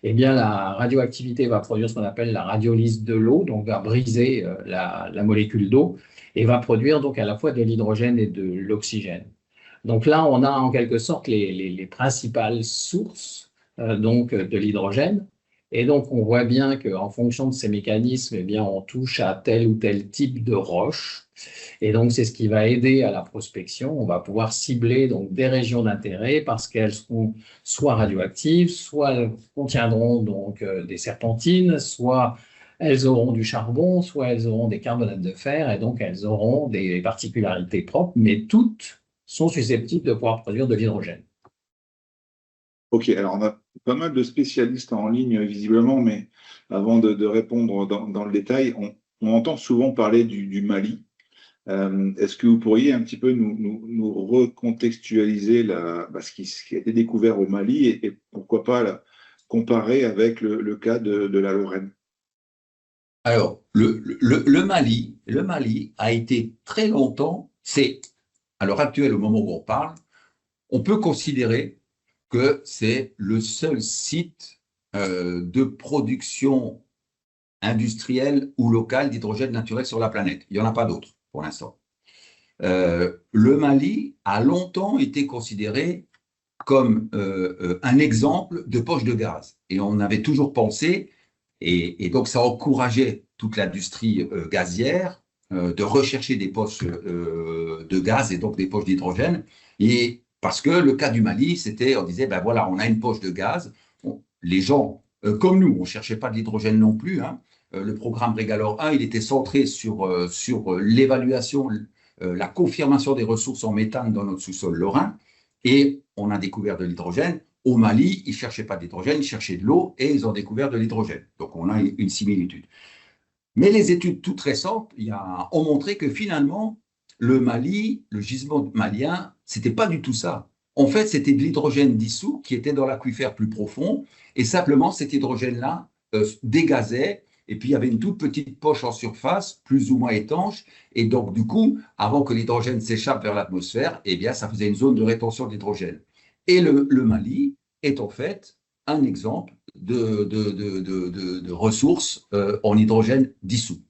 eh bien, la radioactivité va produire ce qu'on appelle la radiolyse de l'eau, donc va briser la molécule d'eau et va produire donc à la fois de l'hydrogène et de l'oxygène. Donc là, on a en quelque sorte les principales sources donc, de l'hydrogène. Et donc, on voit bien qu'en fonction de ces mécanismes, eh bien, on touche à tel ou tel type de roche. Et donc, c'est ce qui va aider à la prospection. On va pouvoir cibler donc, des régions d'intérêt parce qu'elles seront soit radioactives, soit elles contiendront donc, des serpentines, soit elles auront du charbon, soit elles auront des carbonates de fer, et donc elles auront des particularités propres, mais toutes sont susceptibles de pouvoir produire de l'hydrogène. Ok, alors on a pas mal de spécialistes en ligne visiblement, mais avant de répondre dans le détail, on entend souvent parler du Mali. Est-ce que vous pourriez un petit peu nous recontextualiser ce qui a été découvert au Mali et pourquoi pas comparer avec le cas de la Lorraine? Alors, le Mali a été très longtemps, c'est à l'heure actuelle, au moment où on parle, on peut considérer que c'est le seul site de production industrielle ou locale d'hydrogène naturel sur la planète. Il n'y en a pas d'autres pour l'instant. Le Mali a longtemps été considéré comme un exemple de poche de gaz. Et on avait toujours pensé, et donc ça encourageait toute l'industrie gazière de rechercher des poches de gaz et donc des poches d'hydrogène. Et parce que le cas du Mali, c'était, on disait, ben voilà, on a une poche de gaz. Les gens, comme nous, on ne cherchait pas de l'hydrogène non plus. Hein. Le programme Régalore 1, il était centré sur l'évaluation, la confirmation des ressources en méthane dans notre sous-sol lorrain. Et on a découvert de l'hydrogène. Au Mali, ils ne cherchaient pas d'hydrogène, ils cherchaient de l'eau et ils ont découvert de l'hydrogène. Donc, on a une similitude. Mais les études toutes récentes ont montré que finalement, le Mali, le gisement malien, ce n'était pas du tout ça. En fait, c'était de l'hydrogène dissous qui était dans l'aquifère plus profond et simplement cet hydrogène-là dégazait et puis il y avait une toute petite poche en surface, plus ou moins étanche et donc du coup, avant que l'hydrogène s'échappe vers l'atmosphère, eh bien, ça faisait une zone de rétention d'hydrogène. Et le Mali est en fait un exemple de ressources en hydrogène dissous.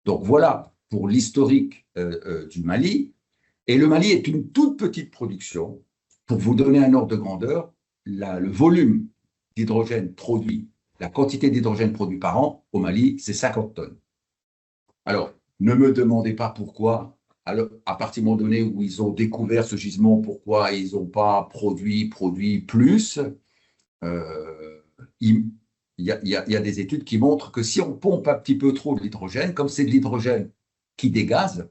Donc voilà pour l'historique du Mali. Et le Mali est une toute petite production. Pour vous donner un ordre de grandeur, le volume d'hydrogène produit, la quantité d'hydrogène produit par an au Mali, c'est 50 tonnes. Alors, ne me demandez pas pourquoi. Alors, à partir du moment donné où ils ont découvert ce gisement, pourquoi ils n'ont pas produit plus. Il y a des études qui montrent que si on pompe un petit peu trop de l'hydrogène, comme c'est de l'hydrogène qui dégaze,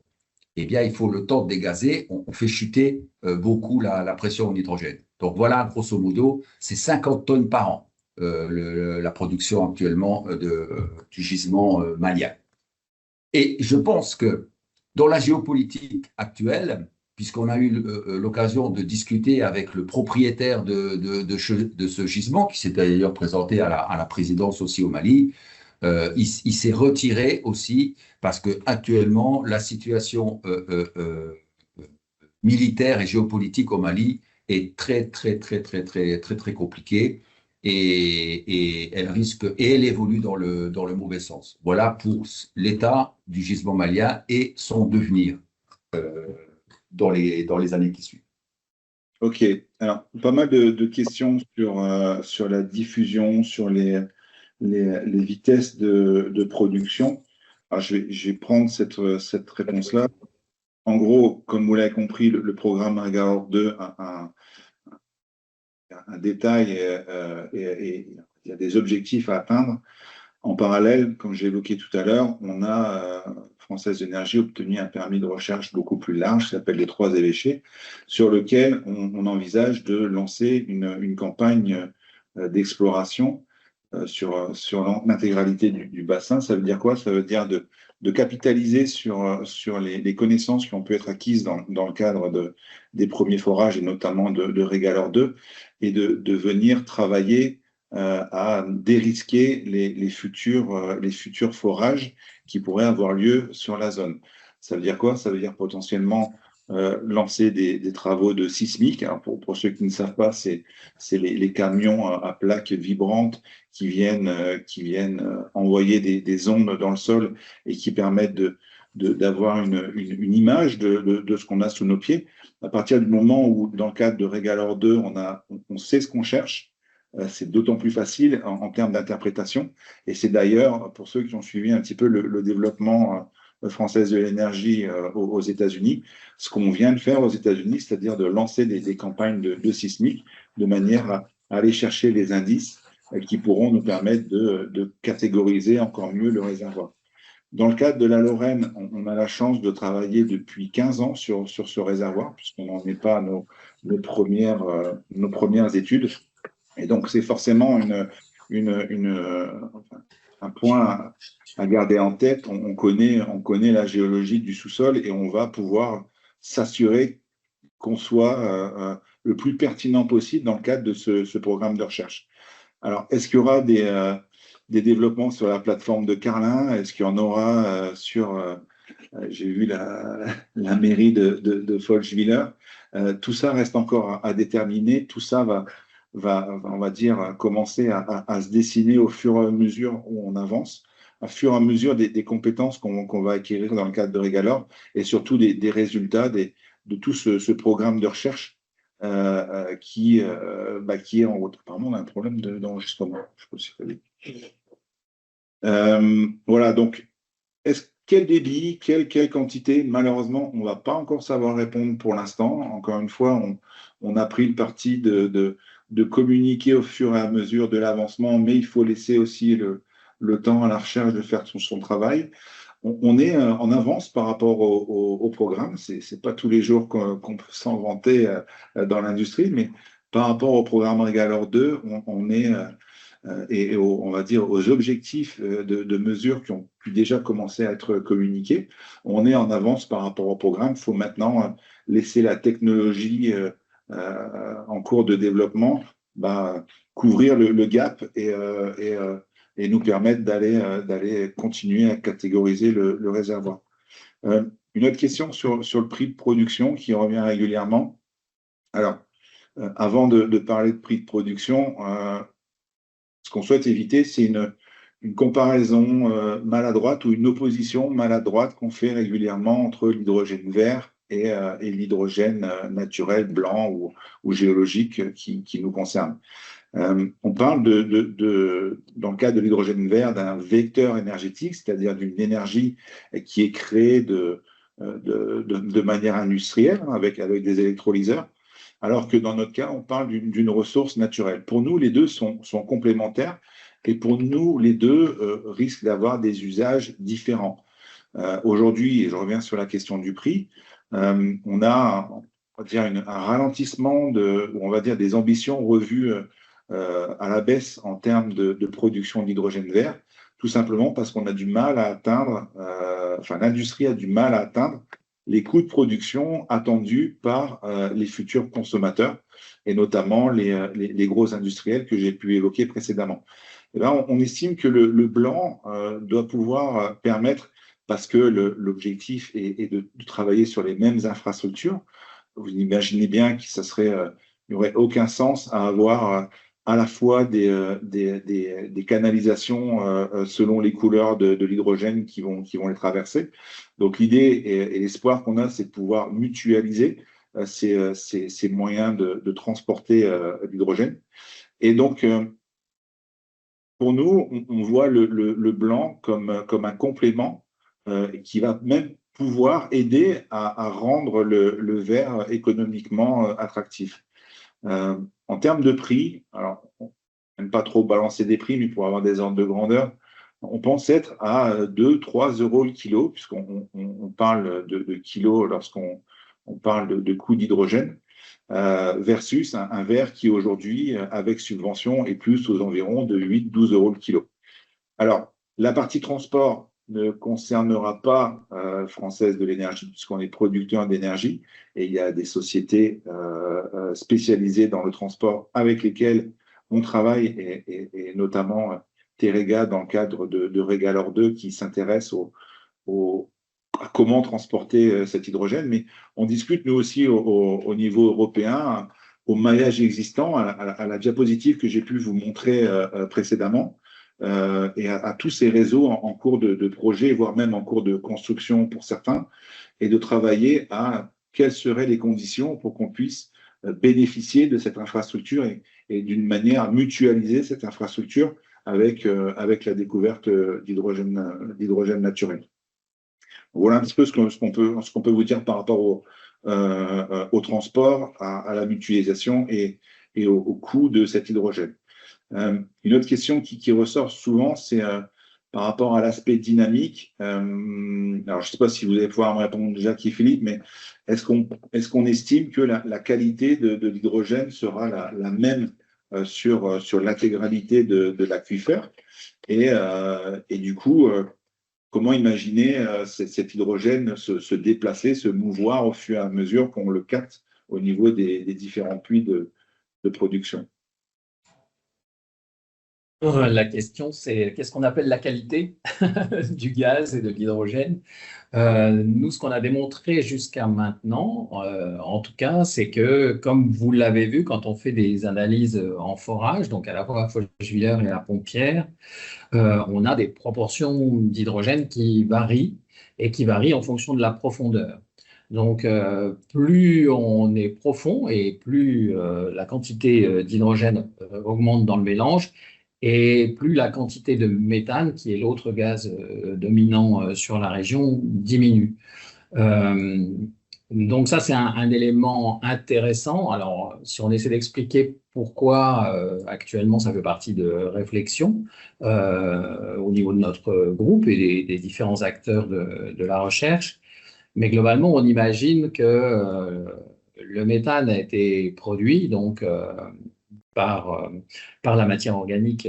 eh bien, il faut le temps de dégazer, on fait chuter beaucoup la pression en hydrogène. Donc voilà, grosso modo, c'est 50 tonnes par an, la production actuellement du gisement malien. Et je pense que dans la géopolitique actuelle, puisqu'on a eu l'occasion de discuter avec le propriétaire de ce gisement, qui s'est d'ailleurs présenté à la présidence aussi au Mali, il s'est retiré aussi parce que actuellement la situation militaire et géopolitique au Mali est très compliquée et elle risque et elle évolue dans le mauvais sens. Voilà pour l'état du gisement malien et son devenir dans les années qui suivent. Ok, alors pas mal de questions sur la diffusion, sur les vitesses de production. Alors, je vais prendre cette réponse-là. En gros, comme vous l'avez compris, le programme Régalore 2 a un détail et il y a des objectifs à atteindre. En parallèle, comme j'ai évoqué tout à l'heure, on a Française Énergie obtenu un permis de recherche beaucoup plus large, qui s'appelle les 3 évêchés, sur lequel on envisage de lancer une campagne d'exploration sur l'intégralité du bassin. Ça veut dire quoi? Ça veut dire de capitaliser sur les connaissances qui ont pu être acquises dans le cadre des premiers forages, et notamment de Régalore 2, et de venir travailler à dérisquer les futurs forages qui pourraient avoir lieu sur la zone. Ça veut dire quoi? Ça veut dire potentiellement lancer des travaux de sismique. Alors pour ceux qui ne savent pas, c'est les camions à plaques vibrantes qui viennent envoyer des ondes dans le sol et qui permettent d'avoir une image de ce qu'on a sous nos pieds. À partir du moment où, dans le cadre de Régalore 2, on sait ce qu'on cherche, c'est d'autant plus facile en termes d'interprétation. Et c'est d'ailleurs, pour ceux qui ont suivi un petit peu le développement française de l'énergie aux États-Unis, ce qu'on vient de faire aux États-Unis, c'est-à-dire de lancer des campagnes de sismique de manière à aller chercher les indices qui pourront nous permettre de catégoriser encore mieux le réservoir. Dans le cadre de la Lorraine, on a la chance de travailler depuis 15 ans sur ce réservoir, puisqu'on n'en est pas à nos premières études. Et donc, c'est forcément un point à garder en tête. On connaît la géologie du sous-sol et on va pouvoir s'assurer qu'on soit le plus pertinent possible dans le cadre de ce programme de recherche. Alors, est-ce qu'il y aura des développements sur la plateforme de Carlin? Est-ce qu'il y en aura j'ai vu la mairie de Folchwiller. Tout ça reste encore à déterminer. Tout ça va, on va dire, commencer à se dessiner au fur et à mesure où on avance, au fur et à mesure des compétences qu'on va acquérir dans le cadre de Régalore et surtout des résultats de tout ce programme de recherche qui est en route. Apparemment, on a un problème d'enregistrement. Je sais pas si voilà, donc, quel débit, quelle quantité? Malheureusement, on ne va pas encore savoir répondre pour l'instant. Encore une fois, on a pris le parti de communiquer au fur et à mesure de l'avancement, mais il faut laisser aussi le temps à la recherche de faire son travail. On est en avance par rapport au programme. C'est pas tous les jours qu'on peut s'en vanter dans l'industrie, mais par rapport au programme Régalore 2, on est et on va dire aux objectifs de mesures qui ont pu déjà commencer à être communiqués. On est en avance par rapport au programme. Il faut maintenant laisser la technologie en cours de développement couvrir le gap et nous permettre d'aller continuer à catégoriser le réservoir. Une autre question sur le prix de production qui revient régulièrement. Alors, avant de parler de prix de production, ce qu'on souhaite éviter, c'est une comparaison maladroite ou une opposition maladroite qu'on fait régulièrement entre l'hydrogène vert et l'hydrogène naturel, blanc ou géologique qui nous concerne. On parle dans le cas de l'hydrogène vert d'un vecteur énergétique, c'est-à-dire d'une énergie qui est créée de manière industrielle avec des électrolyseurs, alors que dans notre cas, on parle d'une ressource naturelle. Pour nous, les deux sont complémentaires et pour nous, les deux risquent d'avoir des usages différents. Aujourd'hui, et je reviens sur la question du prix, on a on va dire un ralentissement on va dire des ambitions revues à la baisse en termes de production d'hydrogène vert, tout simplement parce qu'on a du mal à atteindre, l'industrie a du mal à atteindre les coûts de production attendus par les futurs consommateurs, et notamment les gros industriels que j'ai pu évoquer précédemment. Et là, on estime que le blanc doit pouvoir permettre, parce que l'objectif est de travailler sur les mêmes infrastructures. Vous imaginez bien qu'il n'y aurait aucun sens à avoir à la fois des canalisations selon les couleurs de l'hydrogène qui vont les traverser. Donc l'idée et l'espoir qu'on a, c'est de pouvoir mutualiser ces moyens de transporter l'hydrogène. Et donc, pour nous, on voit le blanc comme un complément qui va même pouvoir aider à rendre le vert économiquement attractif. En termes de prix, alors on n'aime pas trop balancer des prix, mais pour avoir des ordres de grandeur, on pense être à 2-3 euros le kilo, puisqu'on parle de kilos lorsqu'on parle de coût d'hydrogène, versus un verre qui aujourd'hui, avec subvention, est plus aux environs de 8-12 euros le kilo. Alors, la partie transport ne concernera pas Française de l'énergie, puisqu'on est producteur d'énergie, et il y a des sociétés spécialisées dans le transport avec lesquelles on travaille, et notamment Terega dans le cadre de Régalore 2 qui s'intéresse aux à comment transporter cet hydrogène, mais on discute nous aussi au niveau européen, au maillage existant, à la diapositive que j'ai pu vous montrer précédemment, et à tous ces réseaux en cours de projet, voire même en cours de construction pour certains, et de travailler à quelles seraient les conditions pour qu'on puisse bénéficier de cette infrastructure et d'une manière mutualiser cette infrastructure avec la découverte d'hydrogène naturel. Voilà un petit peu ce qu'on peut vous dire par rapport au transport, à la mutualisation et au coût de cet hydrogène. Une autre question qui ressort souvent, c'est par rapport à l'aspect dynamique. Alors, je ne sais pas si vous allez pouvoir me répondre, Jacques et Philippe, mais est-ce qu'on estime que la qualité de l'hydrogène sera la même sur l'intégralité de l'aquifère et du coup, comment imaginer cet hydrogène se déplacer, se mouvoir au fur et à mesure qu'on le capte au niveau des différents puits de production? La question, c'est qu'est-ce qu'on appelle la qualité du gaz et de l'hydrogène? Nous, ce qu'on a démontré jusqu'à maintenant, en tout cas, c'est que, comme vous l'avez vu, quand on fait des analyses en forage, donc à la fois à Folgewiller et à Pompière, on a des proportions d'hydrogène qui varient et qui varient en fonction de la profondeur. Donc, plus on est profond et plus la quantité d'hydrogène augmente dans le mélange, et plus la quantité de méthane, qui est l'autre gaz dominant sur la région, diminue. Donc ça, c'est un élément intéressant. Alors, si on essaie d'expliquer pourquoi actuellement ça fait partie de réflexion au niveau de notre groupe et des différents acteurs de la recherche, mais globalement, on imagine que le méthane a été produit donc par la matière organique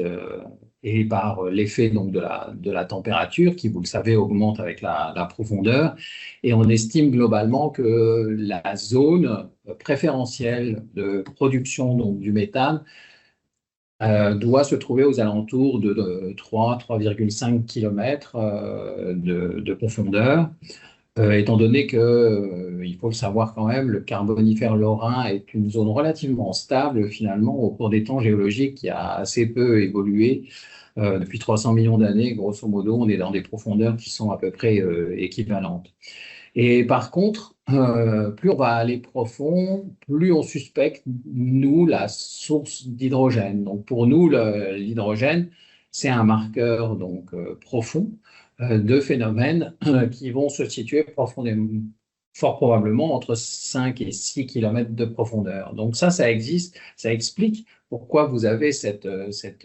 et par l'effet donc de la température qui, vous le savez, augmente avec la profondeur. Et on estime globalement que la zone préférentielle de production donc, du méthane doit se trouver aux alentours de 3,5 km de profondeur. Étant donné que, il faut le savoir quand même, le Carbonifère lorrain est une zone relativement stable finalement au cours des temps géologiques qui a assez peu évolué. Depuis 300 millions d'années, grosso modo, on est dans des profondeurs qui sont à peu près équivalentes. Et par contre, plus on va aller profond, plus on suspecte, nous, la source d'hydrogène. Donc pour nous, l'hydrogène, c'est un marqueur donc, profond de phénomènes qui vont se situer profondément, fort probablement entre 5 et 6 km de profondeur. Donc ça existe, ça explique pourquoi vous avez cette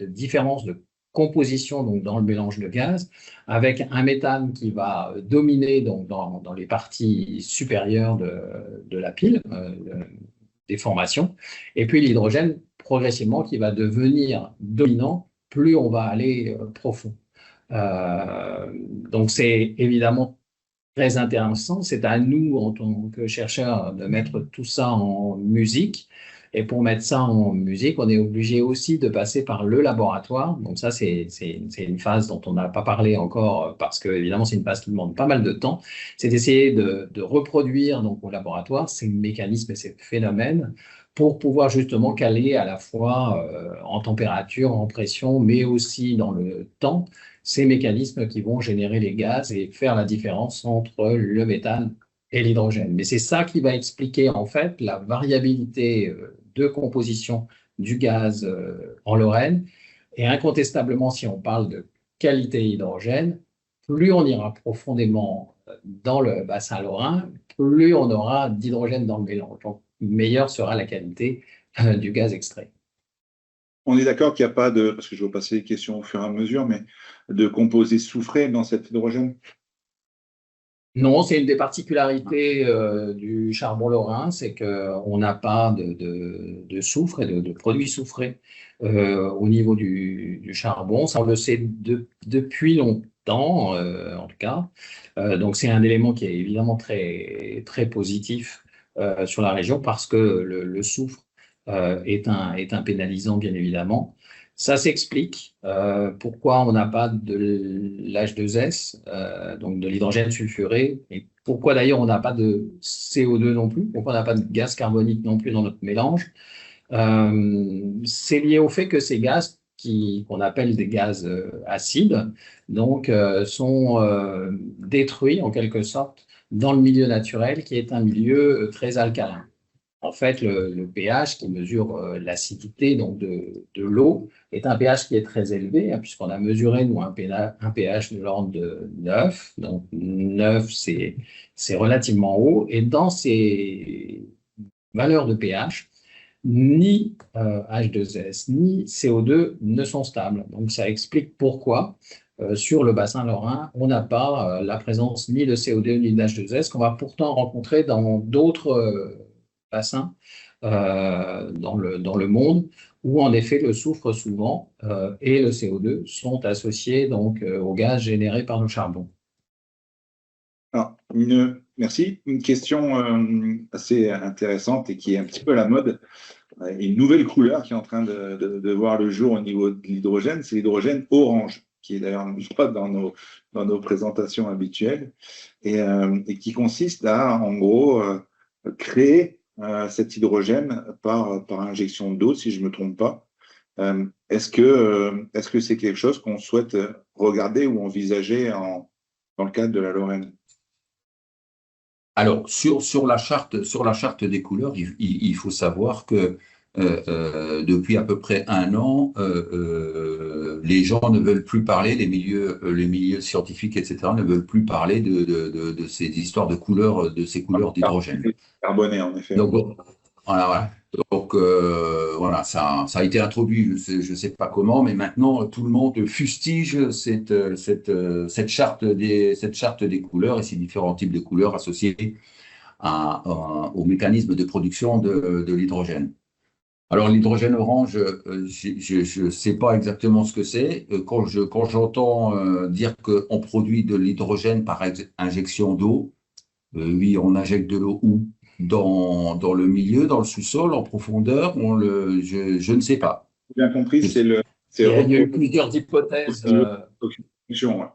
différence de composition donc, dans le mélange de gaz, avec un méthane qui va dominer donc, dans les parties supérieures de la pile, des formations, et puis l'hydrogène progressivement qui va devenir dominant plus on va aller profond. Donc c'est évidemment très intéressant. C'est à nous, en tant que chercheurs, de mettre tout ça en musique. Et pour mettre ça en musique, on est obligé aussi de passer par le laboratoire. Donc ça, c'est une phase dont on n'a pas parlé encore parce que, évidemment, c'est une phase qui demande pas mal de temps. C'est d'essayer de reproduire donc, au laboratoire ces mécanismes et ces phénomènes pour pouvoir justement caler à la fois en température, en pression, mais aussi dans le temps, ces mécanismes qui vont générer les gaz et faire la différence entre le méthane et l'hydrogène. Mais c'est ça qui va expliquer en fait la variabilité de composition du gaz en Lorraine. Et incontestablement, si on parle de qualité hydrogène, plus on ira profondément dans le bassin lorrain, plus on aura d'hydrogène dans le mélange. Donc, meilleure sera la qualité du gaz extrait. On est d'accord qu'il n'y a pas de, parce que je vais passer les questions au fur et à mesure, mais de composés soufrés dans cet hydrogène? Non, c'est une des particularités du charbon lorrain, c'est qu'on n'a pas de soufre et de produits soufrés au niveau du charbon. Ça, on le sait depuis longtemps, en tout cas. Donc, c'est un élément qui est évidemment très, très positif sur la région parce que le soufre est un pénalisant, bien évidemment. Ça s'explique pourquoi on n'a pas de l'H2S, donc de l'hydrogène sulfuré, et pourquoi d'ailleurs on n'a pas de CO2 non plus, pourquoi on n'a pas de gaz carbonique non plus dans notre mélange. C'est lié au fait que ces gaz qu'on appelle des gaz acides, donc sont détruits en quelque sorte dans le milieu naturel qui est un milieu très alcalin. En fait, le pH qui mesure l'acidité donc de l'eau est un pH qui est très élevé, hein, puisqu'on a mesuré nous un pH de l'ordre de 9. Donc 9, c'est relativement haut. Et dans ces valeurs de pH, ni H2S ni CO2 ne sont stables. Donc ça explique pourquoi sur le bassin lorrain, on n'a pas la présence ni de CO2 ni d'H2S qu'on va pourtant rencontrer dans d'autres bassins dans le monde où en effet le soufre souvent et le CO2 sont associés donc au gaz généré par le charbon. Alors, merci. Une question assez intéressante et qui est un petit peu à la mode. Une nouvelle couleur qui est en train de voir le jour au niveau de l'hydrogène, c'est l'hydrogène orange, qui est d'ailleurs pas dans nos présentations habituelles, et qui consiste à, en gros, créer cet hydrogène par injection d'eau, si je ne me trompe pas. Est-ce que c'est quelque chose qu'on souhaite regarder ou envisager dans le cadre de la Lorraine? Alors, sur la charte des couleurs, il faut savoir que depuis à peu près 1 an, les gens ne veulent plus parler, les milieux scientifiques, etc., ne veulent plus parler de ces histoires de couleurs, de ces couleurs d'hydrogène. Carboné, en effet. Donc, voilà. Donc, voilà, ça a été introduit, je ne sais pas comment, mais maintenant, tout le monde fustige cette charte des couleurs et ces différents types de couleurs associés au mécanisme de production de l'hydrogène. Alors, l'hydrogène orange, je ne sais pas exactement ce que c'est. Quand j'entends dire qu'on produit de l'hydrogène par injection d'eau, oui, on injecte de l'eau où? Dans le milieu, dans le sous-sol, en profondeur, je ne sais pas. Bien compris, il y a eu plusieurs hypothèses. Ouais.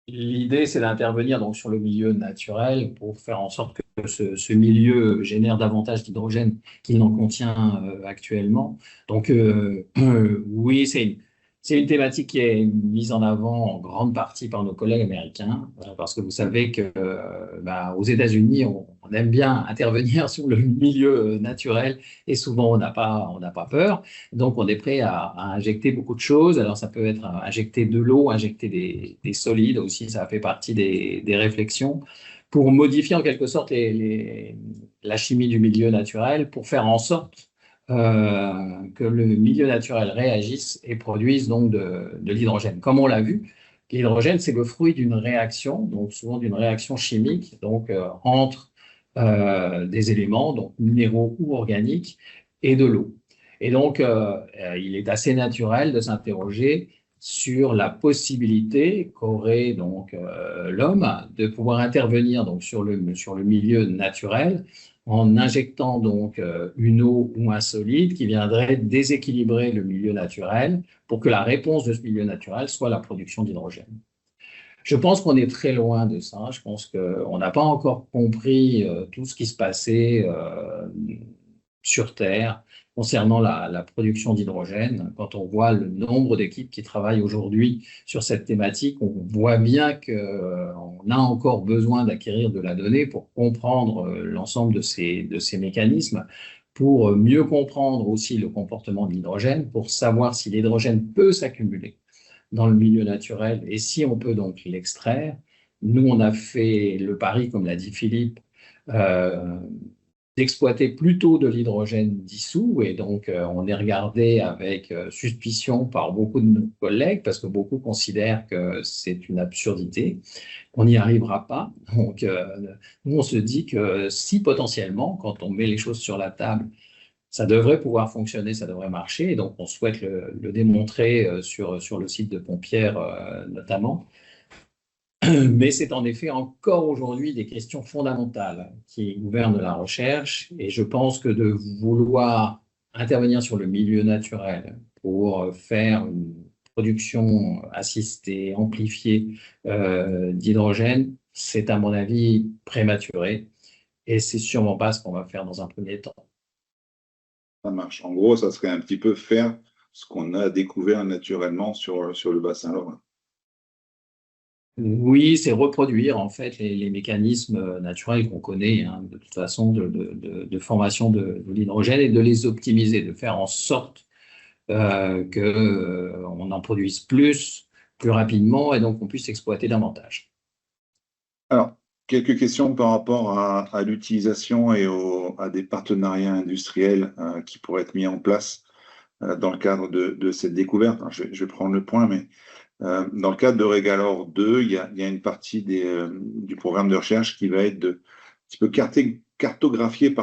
L'idée, c'est d'intervenir donc sur le milieu naturel pour faire en sorte que ce milieu génère davantage d'hydrogène qu'il n'en contient actuellement. Donc, oui, c'est une thématique qui est mise en avant en grande partie par nos collègues américains, parce que vous savez que aux États-Unis, on aime bien intervenir sur le milieu naturel et souvent on n'a pas peur. Donc, on est prêt à injecter beaucoup de choses. Alors, ça peut être injecter de l'eau, injecter des solides aussi, ça fait partie des réflexions pour modifier en quelque sorte la chimie du milieu naturel, pour faire en sorte que le milieu naturel réagisse et produise donc de l'hydrogène. Comme on l'a vu, l'hydrogène, c'est le fruit d'une réaction, donc souvent d'une réaction chimique, donc entre des éléments, donc minéraux ou organiques, et de l'eau. Et donc, il est assez naturel de s'interroger sur la possibilité qu'aurait donc l'homme de pouvoir intervenir donc sur le milieu naturel en injectant donc une eau ou un solide qui viendrait déséquilibrer le milieu naturel pour que la réponse de ce milieu naturel soit la production d'hydrogène. Je pense qu'on est très loin de ça. Je pense qu'on n'a pas encore compris tout ce qui se passait sur Terre concernant la production d'hydrogène. Quand on voit le nombre d'équipes qui travaillent aujourd'hui sur cette thématique, on voit bien qu'on a encore besoin d'acquérir de la donnée pour comprendre l'ensemble de ces mécanismes, pour mieux comprendre aussi le comportement de l'hydrogène, pour savoir si l'hydrogène peut s'accumuler dans le milieu naturel et si on peut donc l'extraire. Nous, on a fait le pari, comme l'a dit Philippe, d'exploiter plutôt de l'hydrogène dissous, et donc on est regardé avec suspicion par beaucoup de nos collègues parce que beaucoup considèrent que c'est une absurdité, qu'on n'y arrivera pas. Donc nous on se dit que si potentiellement, quand on met les choses sur la table, ça devrait pouvoir fonctionner, ça devrait marcher, et donc on souhaite le démontrer sur le site de Pompierre notamment. Mais c'est en effet encore aujourd'hui des questions fondamentales qui gouvernent la recherche, et je pense que de vouloir intervenir sur le milieu naturel pour faire une production assistée, amplifiée d'hydrogène, c'est à mon avis prématuré et c'est sûrement pas ce qu'on va faire dans un premier temps. Ça marche. En gros, ça serait un petit peu faire ce qu'on a découvert naturellement sur le bassin lorrain. Oui, c'est reproduire en fait les mécanismes naturels qu'on connaît de toute façon de formation de l'hydrogène et de les optimiser, de faire en sorte qu'on en produise plus rapidement et donc qu'on puisse exploiter davantage. Alors, quelques questions par rapport à l'utilisation et à des partenariats industriels qui pourraient être mis en place dans le cadre de cette découverte. Alors, je vais prendre le point, mais dans le cadre de Régalore 2, il y a une partie du programme de recherche qui va être de un petit peu cartographier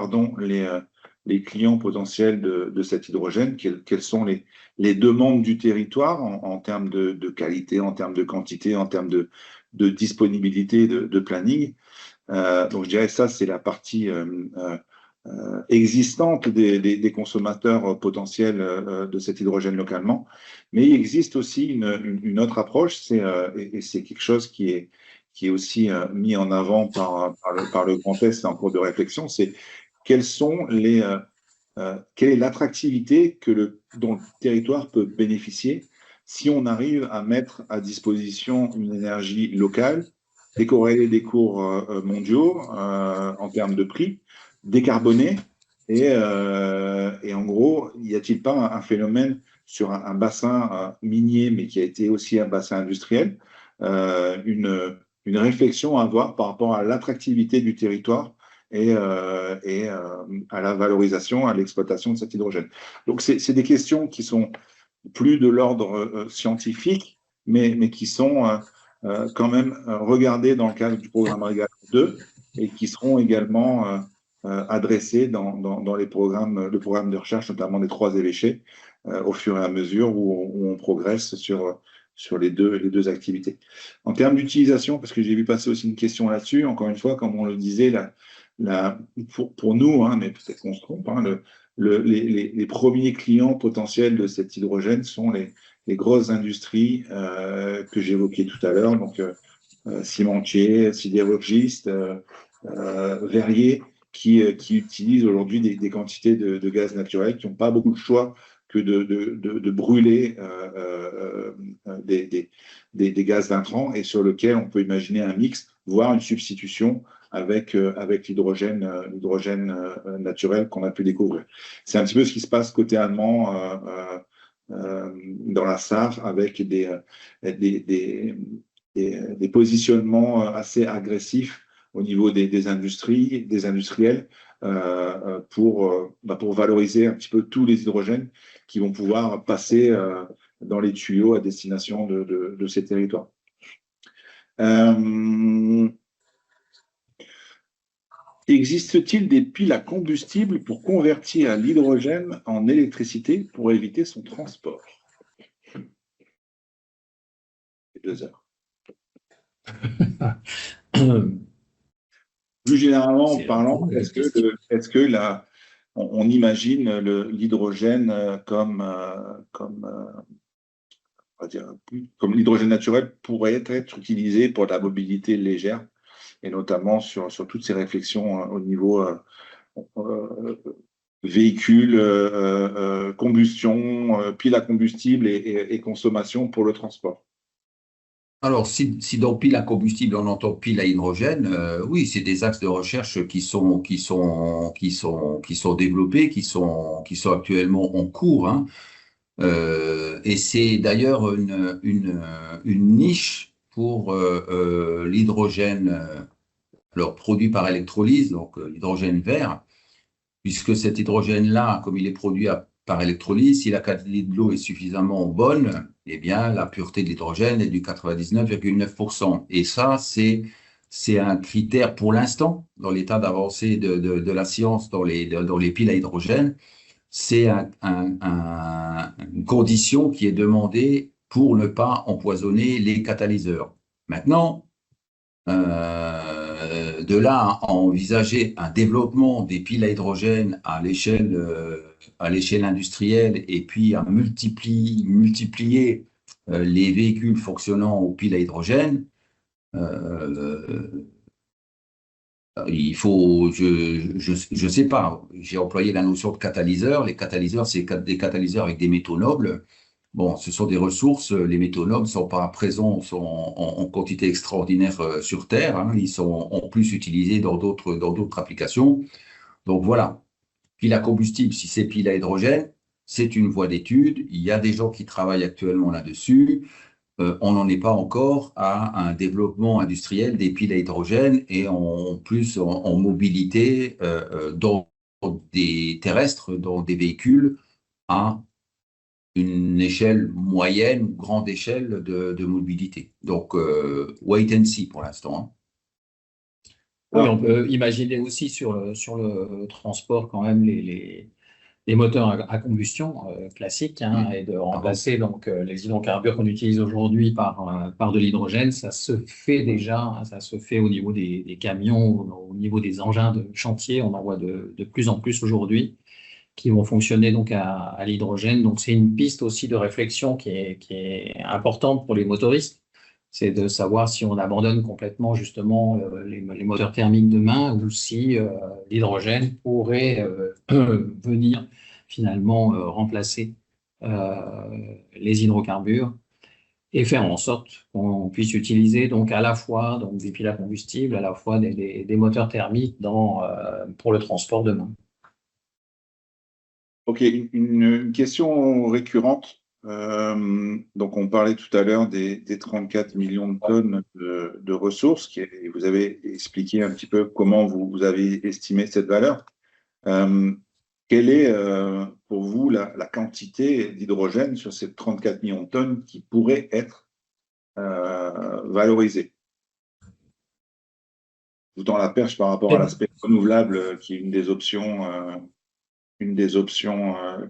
les clients potentiels de cet hydrogène, quelles sont les demandes du territoire en termes de qualité, en termes de quantité, en termes de disponibilité, de planning. Donc je dirais ça, c'est la partie existante des consommateurs potentiels de cet hydrogène localement. Mais il existe aussi une autre approche, et c'est quelque chose qui est aussi mis en avant par le Grand Est en cours de réflexion, c'est quelle est l'attractivité dont le territoire peut bénéficier si on arrive à mettre à disposition une énergie locale, décorrélée des cours mondiaux en termes de prix, décarbonée, et en gros, y a-t-il pas un phénomène sur un bassin minier, mais qui a été aussi un bassin industriel, une réflexion à avoir par rapport à l'attractivité du territoire et à la valorisation, à l'exploitation de cet hydrogène. Donc, c'est des questions qui sont plus de l'ordre scientifique, mais qui sont quand même regardées dans le cadre du programme Régalore 2 et qui seront également adressées dans le programme de recherche, notamment des 3 évêchés, au fur et à mesure où on progresse sur les deux activités. En termes d'utilisation, parce que j'ai vu passer aussi une question là-dessus, encore une fois, comme on le disait, pour nous, mais peut-être qu'on se trompe, les premiers clients potentiels de cet hydrogène sont les grosses industries que j'évoquais tout à l'heure, donc cimentiers, sidérurgistes, verriers, qui utilisent aujourd'hui des quantités de gaz naturel, qui n'ont pas beaucoup de choix que de brûler des gaz d'intrants et sur lequel on peut imaginer un mix, voire une substitution avec l'hydrogène naturel qu'on a pu découvrir. C'est un petit peu ce qui se passe côté allemand dans la Sarre avec des positionnements assez agressifs au niveau des industriels pour valoriser un petit peu tous les hydrogènes qui vont pouvoir passer dans les tuyaux à destination de ces territoires. Existe-t-il des piles à combustible pour convertir l'hydrogène en électricité pour éviter son transport? 2 heures. Plus généralement parlant, est-ce que on imagine l'hydrogène comme l'hydrogène naturel pourrait être utilisé pour la mobilité légère, et notamment sur toutes ces réflexions au niveau véhicule, combustion, pile à combustible et consommation pour le transport. Alors, si dans pile à combustible, on entend pile à hydrogène, oui, c'est des axes de recherche qui sont développés, qui sont actuellement en cours, et c'est d'ailleurs une niche pour l'hydrogène, alors produit par électrolyse, donc l'hydrogène vert, puisque cet hydrogène-là, comme il est produit par électrolyse, si la qualité de l'eau est suffisamment bonne, eh bien, la pureté de l'hydrogène est du 99,9%. Et ça, c'est un critère pour l'instant, dans l'état d'avancée de la science, dans les piles à hydrogène, c'est une condition qui est demandée pour ne pas empoisonner les catalyseurs. Maintenant, De là à envisager un développement des piles à hydrogène à l'échelle industrielle et puis à multiplier les véhicules fonctionnant aux piles à hydrogène, il faut, je sais pas, j'ai employé la notion de catalyseur. Les catalyseurs, c'est des catalyseurs avec des métaux nobles. Bon, ce sont des ressources, les métaux nobles ne sont pas présents en quantité extraordinaire sur Terre, hein. Ils sont en plus utilisés dans d'autres applications. Donc voilà, pile à combustible, si c'est pile à hydrogène, c'est une voie d'étude. Il y a des gens qui travaillent actuellement là-dessus. On n'en est pas encore à un développement industriel des piles à hydrogène et en plus en mobilité dans des terrestres, dans des véhicules à une échelle moyenne ou grande échelle de mobilité. Donc, wait and see pour l'instant, hein. Oui, on peut imaginer aussi sur le transport quand même les moteurs à combustion classiques, hein, et de remplacer donc les hydrocarbures qu'on utilise aujourd'hui par de l'hydrogène. Ça se fait déjà, hein, ça se fait au niveau des camions, au niveau des engins de chantier. On en voit de plus en plus aujourd'hui qui vont fonctionner donc à l'hydrogène. Donc c'est une piste aussi de réflexion qui est importante pour les motoristes. C'est de savoir si on abandonne complètement justement les moteurs thermiques demain ou si l'hydrogène pourrait venir finalement remplacer les hydrocarbures et faire en sorte qu'on puisse utiliser donc à la fois donc, des piles à combustible, à la fois des moteurs thermiques pour le transport demain. Ok, une question récurrente. Donc, on parlait tout à l'heure des 34 millions de tonnes de ressources. Vous avez expliqué un petit peu comment vous avez estimé cette valeur. Quelle est pour vous la quantité d'hydrogène sur ces 34 millions de tonnes qui pourrait être valorisée? Je vous tends la perche par rapport à l'aspect renouvelable, qui est une des options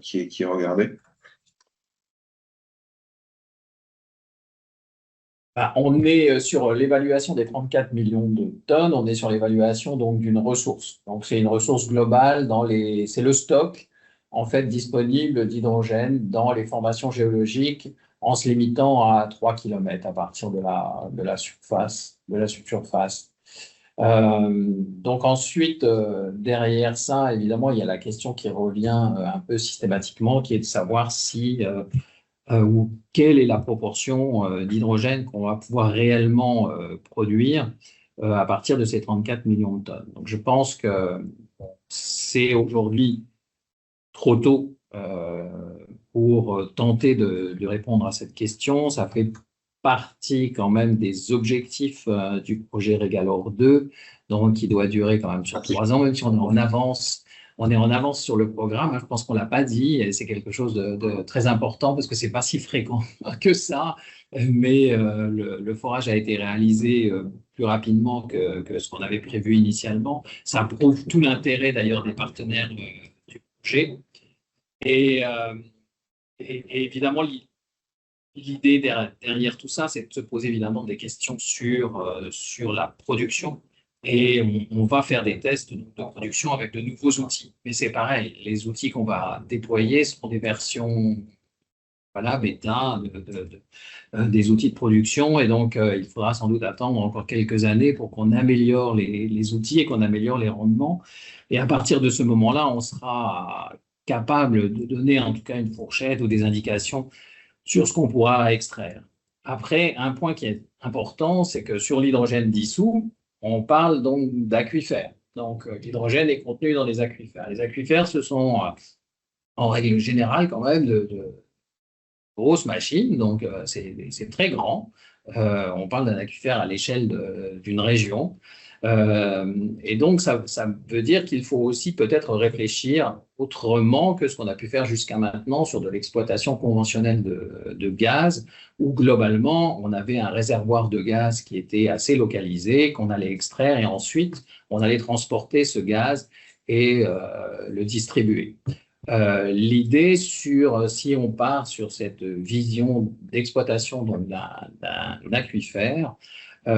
qui est regardée. On est sur l'évaluation des 34 millions de tonnes, on est sur l'évaluation donc d'une ressource. Donc c'est une ressource globale c'est le stock en fait disponible d'hydrogène dans les formations géologiques en se limitant à 3 km à partir de la surface. Donc ensuite, derrière ça, évidemment, il y a la question qui revient un peu systématiquement, qui est de savoir si ou quelle est la proportion d'hydrogène qu'on va pouvoir réellement produire à partir de ces 34 millions de tonnes. Donc je pense que c'est aujourd'hui trop tôt pour tenter de répondre à cette question. Ça fait partie quand même des objectifs du projet Régalore 2, donc qui doit durer quand même sur 3 ans, même si on est en avance. On est en avance sur le programme, hein. Je pense qu'on ne l'a pas dit, et c'est quelque chose de très important parce que ce n'est pas si fréquent que ça, mais le forage a été réalisé plus rapidement que ce qu'on avait prévu initialement. Ça prouve tout l'intérêt d'ailleurs des partenaires du projet. Et évidemment, l'idée derrière tout ça, c'est de se poser évidemment des questions sur la production. Et on va faire des tests de production avec de nouveaux outils. Mais c'est pareil, les outils qu'on va déployer seront des versions bêta des outils de production. Et donc, il faudra sans doute attendre encore quelques années pour qu'on améliore les outils et qu'on améliore les rendements. Et à partir de ce moment-là, on sera capable de donner en tout cas une fourchette ou des indications sur ce qu'on pourra extraire. Après, un point qui est important, c'est que sur l'hydrogène dissous, on parle donc d'aquifères. Donc, l'hydrogène est contenu dans les aquifères. Les aquifères, ce sont, en règle générale, quand même de grosses machines, donc c'est très grand. On parle d'un aquifère à l'échelle d'une région. Et donc, ça veut dire qu'il faut aussi peut-être réfléchir autrement que ce qu'on a pu faire jusqu'à maintenant sur de l'exploitation conventionnelle de gaz, où globalement, on avait un réservoir de gaz qui était assez localisé, qu'on allait extraire et ensuite, on allait transporter ce gaz et le distribuer. L'idée si on part sur cette vision d'exploitation d'un aquifère,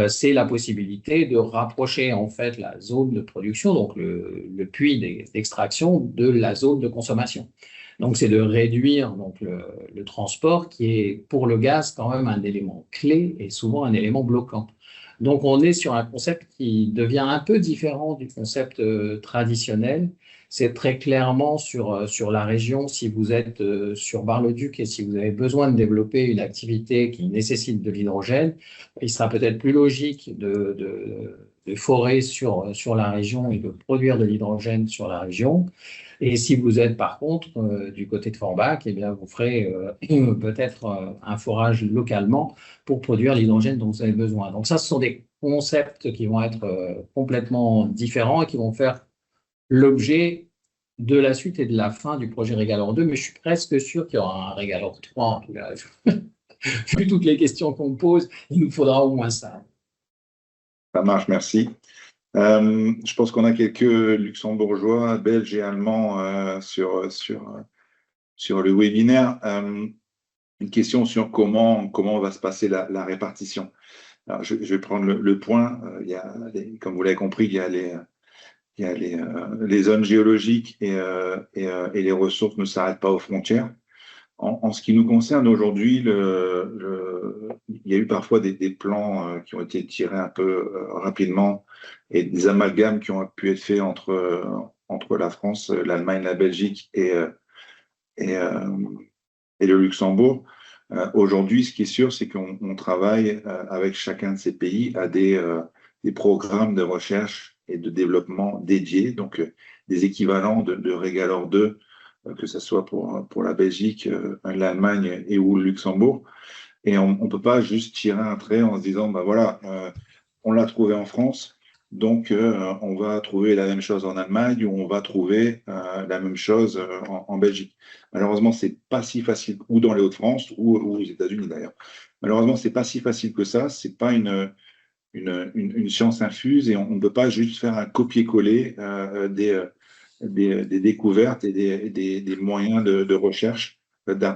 c'est la possibilité de rapprocher en fait la zone de production, donc le puits d'extraction, de la zone de consommation. Donc, c'est de réduire donc, le transport qui est pour le gaz quand même un élément clé et souvent un élément bloquant. Donc, on est sur un concept qui devient un peu différent du concept traditionnel. C'est très clairement sur la région, si vous êtes sur Bar-le-Duc et si vous avez besoin de développer une activité qui nécessite de l'hydrogène, il sera peut-être plus logique de forer sur la région et de produire de l'hydrogène sur la région. Et si vous êtes par contre du côté de Forbach, eh bien, vous ferez peut-être un forage localement pour produire l'hydrogène dont vous avez besoin. Donc ça, ce sont des concepts qui vont être complètement différents et qui vont faire l'objet de la suite et de la fin du projet Régalore 2, mais je suis presque sûr qu'il y aura un Régalore 3 en tout cas. Vu toutes les questions qu'on me pose, il nous faudra au moins ça. Ça marche, merci. Je pense qu'on a quelques luxembourgeois, belges et allemands sur le webinaire. Une question sur comment va se passer la répartition. Alors, je vais prendre le point. Comme vous l'avez compris, il y a les zones géologiques et les ressources ne s'arrêtent pas aux frontières. En ce qui nous concerne aujourd'hui, il y a eu parfois des plans qui ont été tirés un peu rapidement et des amalgames qui ont pu être faits entre la France, l'Allemagne, la Belgique et le Luxembourg. Aujourd'hui, ce qui est sûr, c'est qu'on travaille avec chacun de ces pays à des programmes de recherche et de développement dédiés, donc des équivalents de Régalore 2, que ce soit pour la Belgique, l'Allemagne et ou le Luxembourg. Et on ne peut pas juste tirer un trait en se disant, ben voilà, on l'a trouvé en France, donc on va trouver la même chose en Allemagne ou on va trouver la même chose en Belgique. Malheureusement, c'est pas si facile, ou dans les Hauts-de-France ou aux États-Unis d'ailleurs. Malheureusement, c'est pas si facile que ça. C'est pas une science infuse et on ne peut pas juste faire un copier-coller des découvertes et des moyens de recherche d'un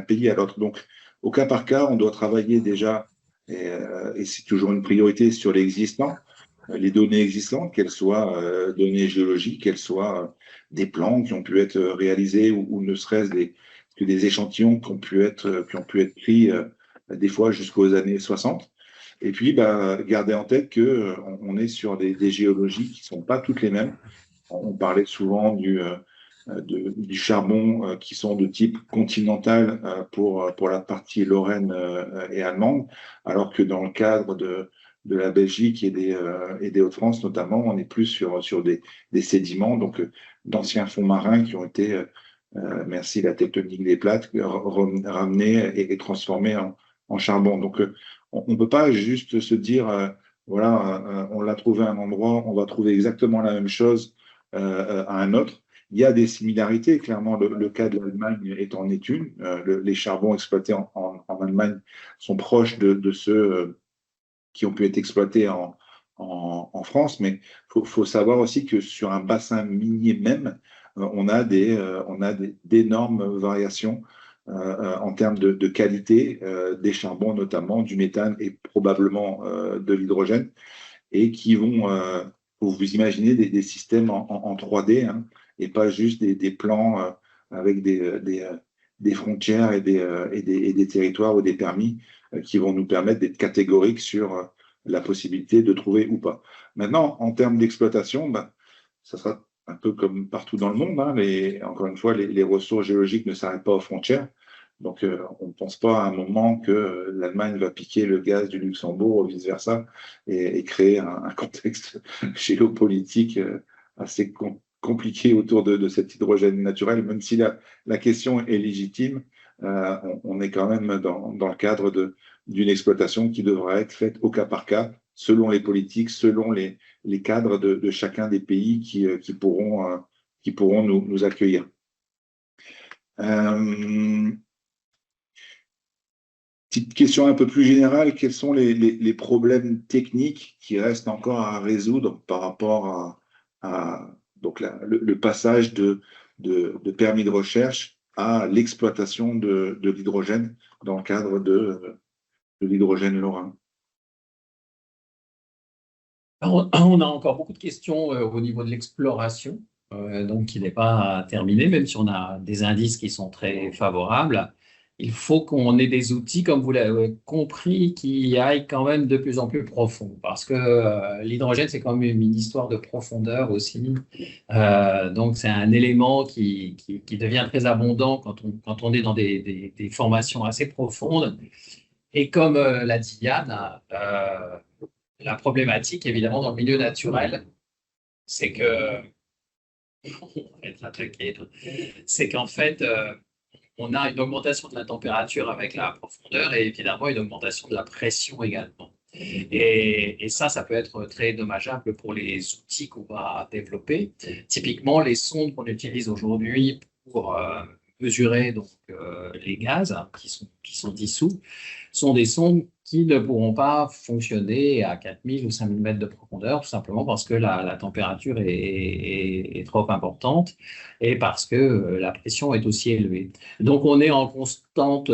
pays à l'autre. Donc, au cas par cas, on doit travailler déjà, et c'est toujours une priorité, sur l'existant, les données existantes, qu'elles soient données géologiques, qu'elles soient des plans qui ont pu être réalisés ou ne serait-ce que des échantillons qui ont pu être pris des fois jusqu'aux années 60. Et puis, garder en tête qu'on est sur des géologies qui ne sont pas toutes les mêmes. On parlait souvent du charbon qui sont de type continental pour la partie lorraine et allemande, alors que dans le cadre de la Belgique et des Hauts-de-France notamment, on est plus sur des sédiments, donc d'anciens fonds marins qui ont été, merci la tectonique des plaques, ramenés et transformés en charbon. Donc on ne peut pas juste se dire, voilà, on l'a trouvé à un endroit, on va trouver exactement la même chose à un autre. Il y a des similarités, clairement, le cas de l'Allemagne est en est une. Les charbons exploités en Allemagne sont proches de ceux qui ont pu être exploités en France, mais il faut savoir aussi que sur un bassin minier même, on a d'énormes variations en termes de qualité des charbons, notamment du méthane et probablement de l'hydrogène, et qui vont, vous imaginez, des systèmes en 3D, hein, et pas juste des plans avec des frontières et des territoires ou des permis qui vont nous permettre d'être catégoriques sur la possibilité de trouver ou pas. Maintenant, en termes d'exploitation, ça sera un peu comme partout dans le monde. Hein, encore une fois, les ressources géologiques ne s'arrêtent pas aux frontières. Donc, on ne pense pas à un moment que l'Allemagne va piquer le gaz du Luxembourg ou vice-versa et créer un contexte géopolitique assez compliqué autour de cet hydrogène naturel, même si la question est légitime. On est quand même dans le cadre d'une exploitation qui devra être faite au cas par cas, selon les politiques, selon les cadres de chacun des pays qui pourront nous accueillir. Petite question un peu plus générale, quels sont les problèmes techniques qui restent encore à résoudre par rapport à donc le passage de permis de recherche à l'exploitation de l'hydrogène dans le cadre de l'hydrogène lorrain? On a encore beaucoup de questions au niveau de l'exploration, donc qui n'est pas terminée, même si on a des indices qui sont très favorables. Il faut qu'on ait des outils, comme vous l'avez compris, qui aillent quand même de plus en plus profond, parce que l'hydrogène, c'est quand même une histoire de profondeur aussi. Donc, c'est un élément qui devient très abondant quand on est dans des formations assez profondes. Et comme l'a dit Yann, la problématique, évidemment, dans le milieu naturel, c'est que, c'est qu'en fait, on a une augmentation de la température avec la profondeur et évidemment une augmentation de la pression également. Et ça peut être très dommageable pour les outils qu'on va développer. Typiquement, les sondes qu'on utilise aujourd'hui pour mesurer donc, les gaz qui sont dissous sont des sondes qui ne pourront pas fonctionner à 4000 ou 5000 mètres de profondeur, tout simplement parce que la température est trop importante et parce que la pression est aussi élevée. Donc, on est en constante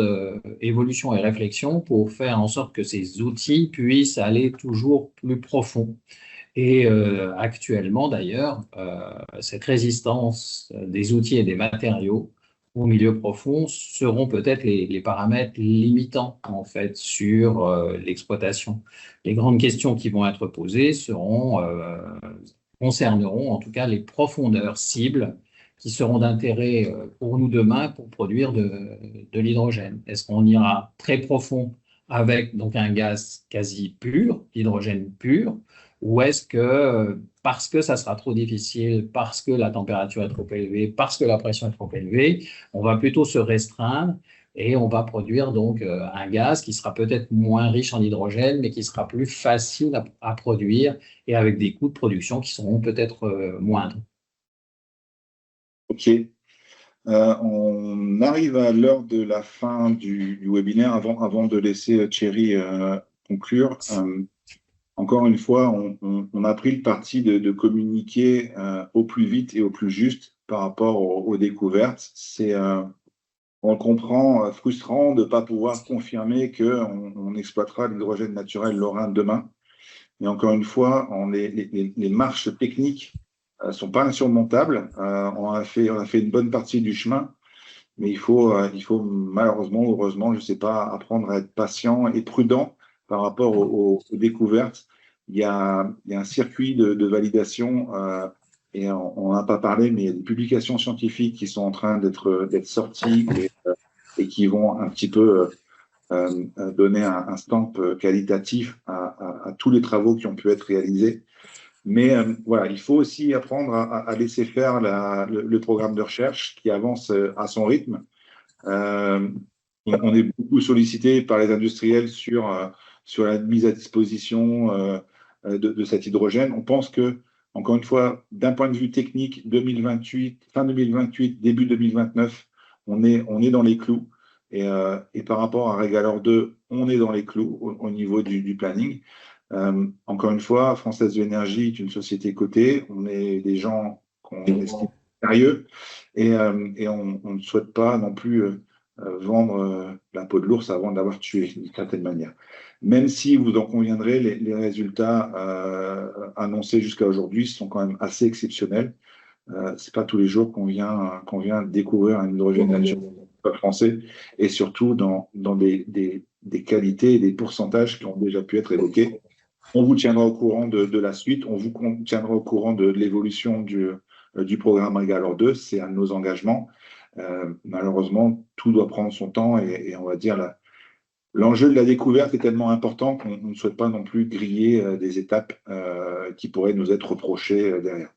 évolution et réflexion pour faire en sorte que ces outils puissent aller toujours plus profond. Et actuellement, d'ailleurs, cette résistance des outils et des matériaux au milieu profond seront peut-être les paramètres limitants en fait sur l'exploitation. Les grandes questions qui vont être posées concerneront en tout cas les profondeurs cibles qui seront d'intérêt pour nous demain pour produire de l'hydrogène. Est-ce qu'on ira très profond avec donc un gaz quasi pur, l'hydrogène pur, ou est-ce que, parce que ça sera trop difficile, parce que la température est trop élevée, parce que la pression est trop élevée, on va plutôt se restreindre et on va produire donc un gaz qui sera peut-être moins riche en hydrogène, mais qui sera plus facile à produire et avec des coûts de production qui seront peut-être moindres. Ok. On arrive à l'heure de la fin du webinaire. Avant de laisser Thierry conclure, encore une fois, on a pris le parti de communiquer au plus vite et au plus juste par rapport aux découvertes. On le comprend, frustrant de ne pas pouvoir confirmer qu'on exploitera l'hydrogène naturel lorrain demain. Mais encore une fois, les marches techniques ne sont pas insurmontables. On a fait une bonne partie du chemin, mais il faut malheureusement ou heureusement, je ne sais pas, apprendre à être patient et prudent par rapport aux découvertes. Il y a un circuit de validation, et on n'a pas parlé, mais il y a des publications scientifiques qui sont en train d'être sorties et qui vont un petit peu donner un stamp qualitatif à tous les travaux qui ont pu être réalisés. Mais voilà, il faut aussi apprendre à laisser faire le programme de recherche qui avance à son rythme. On est beaucoup sollicité par les industriels sur la mise à disposition de cet hydrogène. On pense que, encore une fois, d'un point de vue technique, 2028, fin 2028, début 2029, on est dans les clous. Et par rapport à Régaleur 2, on est dans les clous au niveau du planning. Encore une fois, Française de l'Énergie est une société cotée. On est des gens qu'on estime sérieux et on ne souhaite pas non plus vendre la peau de l'ours avant d'avoir tué, d'une certaine manière. Même si, vous en conviendrez, les résultats annoncés jusqu'à aujourd'hui sont quand même assez exceptionnels. C'est pas tous les jours qu'on vient découvrir un hydrogène naturel français et surtout dans des qualités et des pourcentages qui ont déjà pu être évoqués. On vous tiendra au courant de la suite, on vous tiendra au courant de l'évolution du programme Régaleur 2, c'est un de nos engagements. Malheureusement, tout doit prendre son temps et on va dire l'enjeu de la découverte est tellement important qu'on ne souhaite pas non plus griller des étapes qui pourraient nous être reprochées derrière.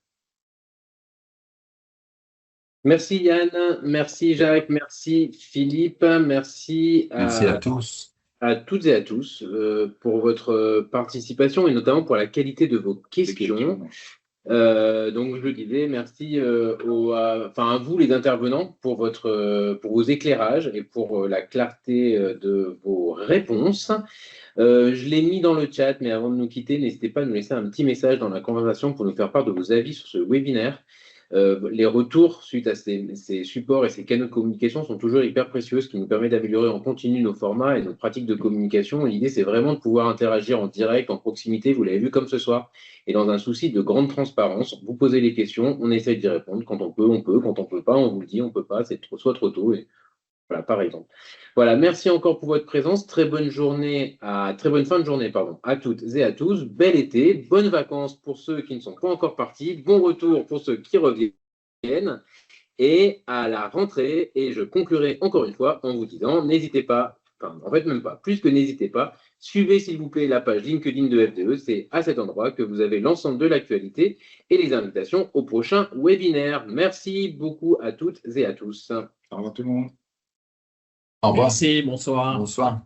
Merci Yann, merci Jacques, merci Philippe, merci à tous. À toutes et à tous pour votre participation et notamment pour la qualité de vos questions. Donc, je le disais, merci à vous les intervenants pour vos éclairages et pour la clarté de vos réponses. Je l'ai mis dans le chat, mais avant de nous quitter, n'hésitez pas à nous laisser un petit message dans la conversation pour nous faire part de vos avis sur ce webinaire. Les retours suite à ces supports et ces canaux de communication sont toujours hyper précieux, ce qui nous permet d'améliorer en continu nos formats et nos pratiques de communication. L'idée, c'est vraiment de pouvoir interagir en direct, en proximité, vous l'avez vu comme ce soir, et dans un souci de grande transparence. Vous posez les questions, on essaye d'y répondre. Quand on peut, quand on peut pas, on vous le dit, on peut pas, c'est soit trop tôt. Et voilà, par exemple. Voilà, merci encore pour votre présence. Très bonne fin de journée, pardon, à toutes et à tous. Bel été, bonnes vacances pour ceux qui ne sont pas encore partis. Bon retour pour ceux qui reviennent. Et à la rentrée, et je conclurai encore une fois en vous disant, n'hésitez pas, enfin, en fait même pas, plus que n'hésitez pas, suivez s'il vous plaît la page LinkedIn de FDE. C'est à cet endroit que vous avez l'ensemble de l'actualité et les invitations au prochain webinaire. Merci beaucoup à toutes et à tous. Au revoir tout le monde. Au revoir. Merci, bonsoir. Bonsoir.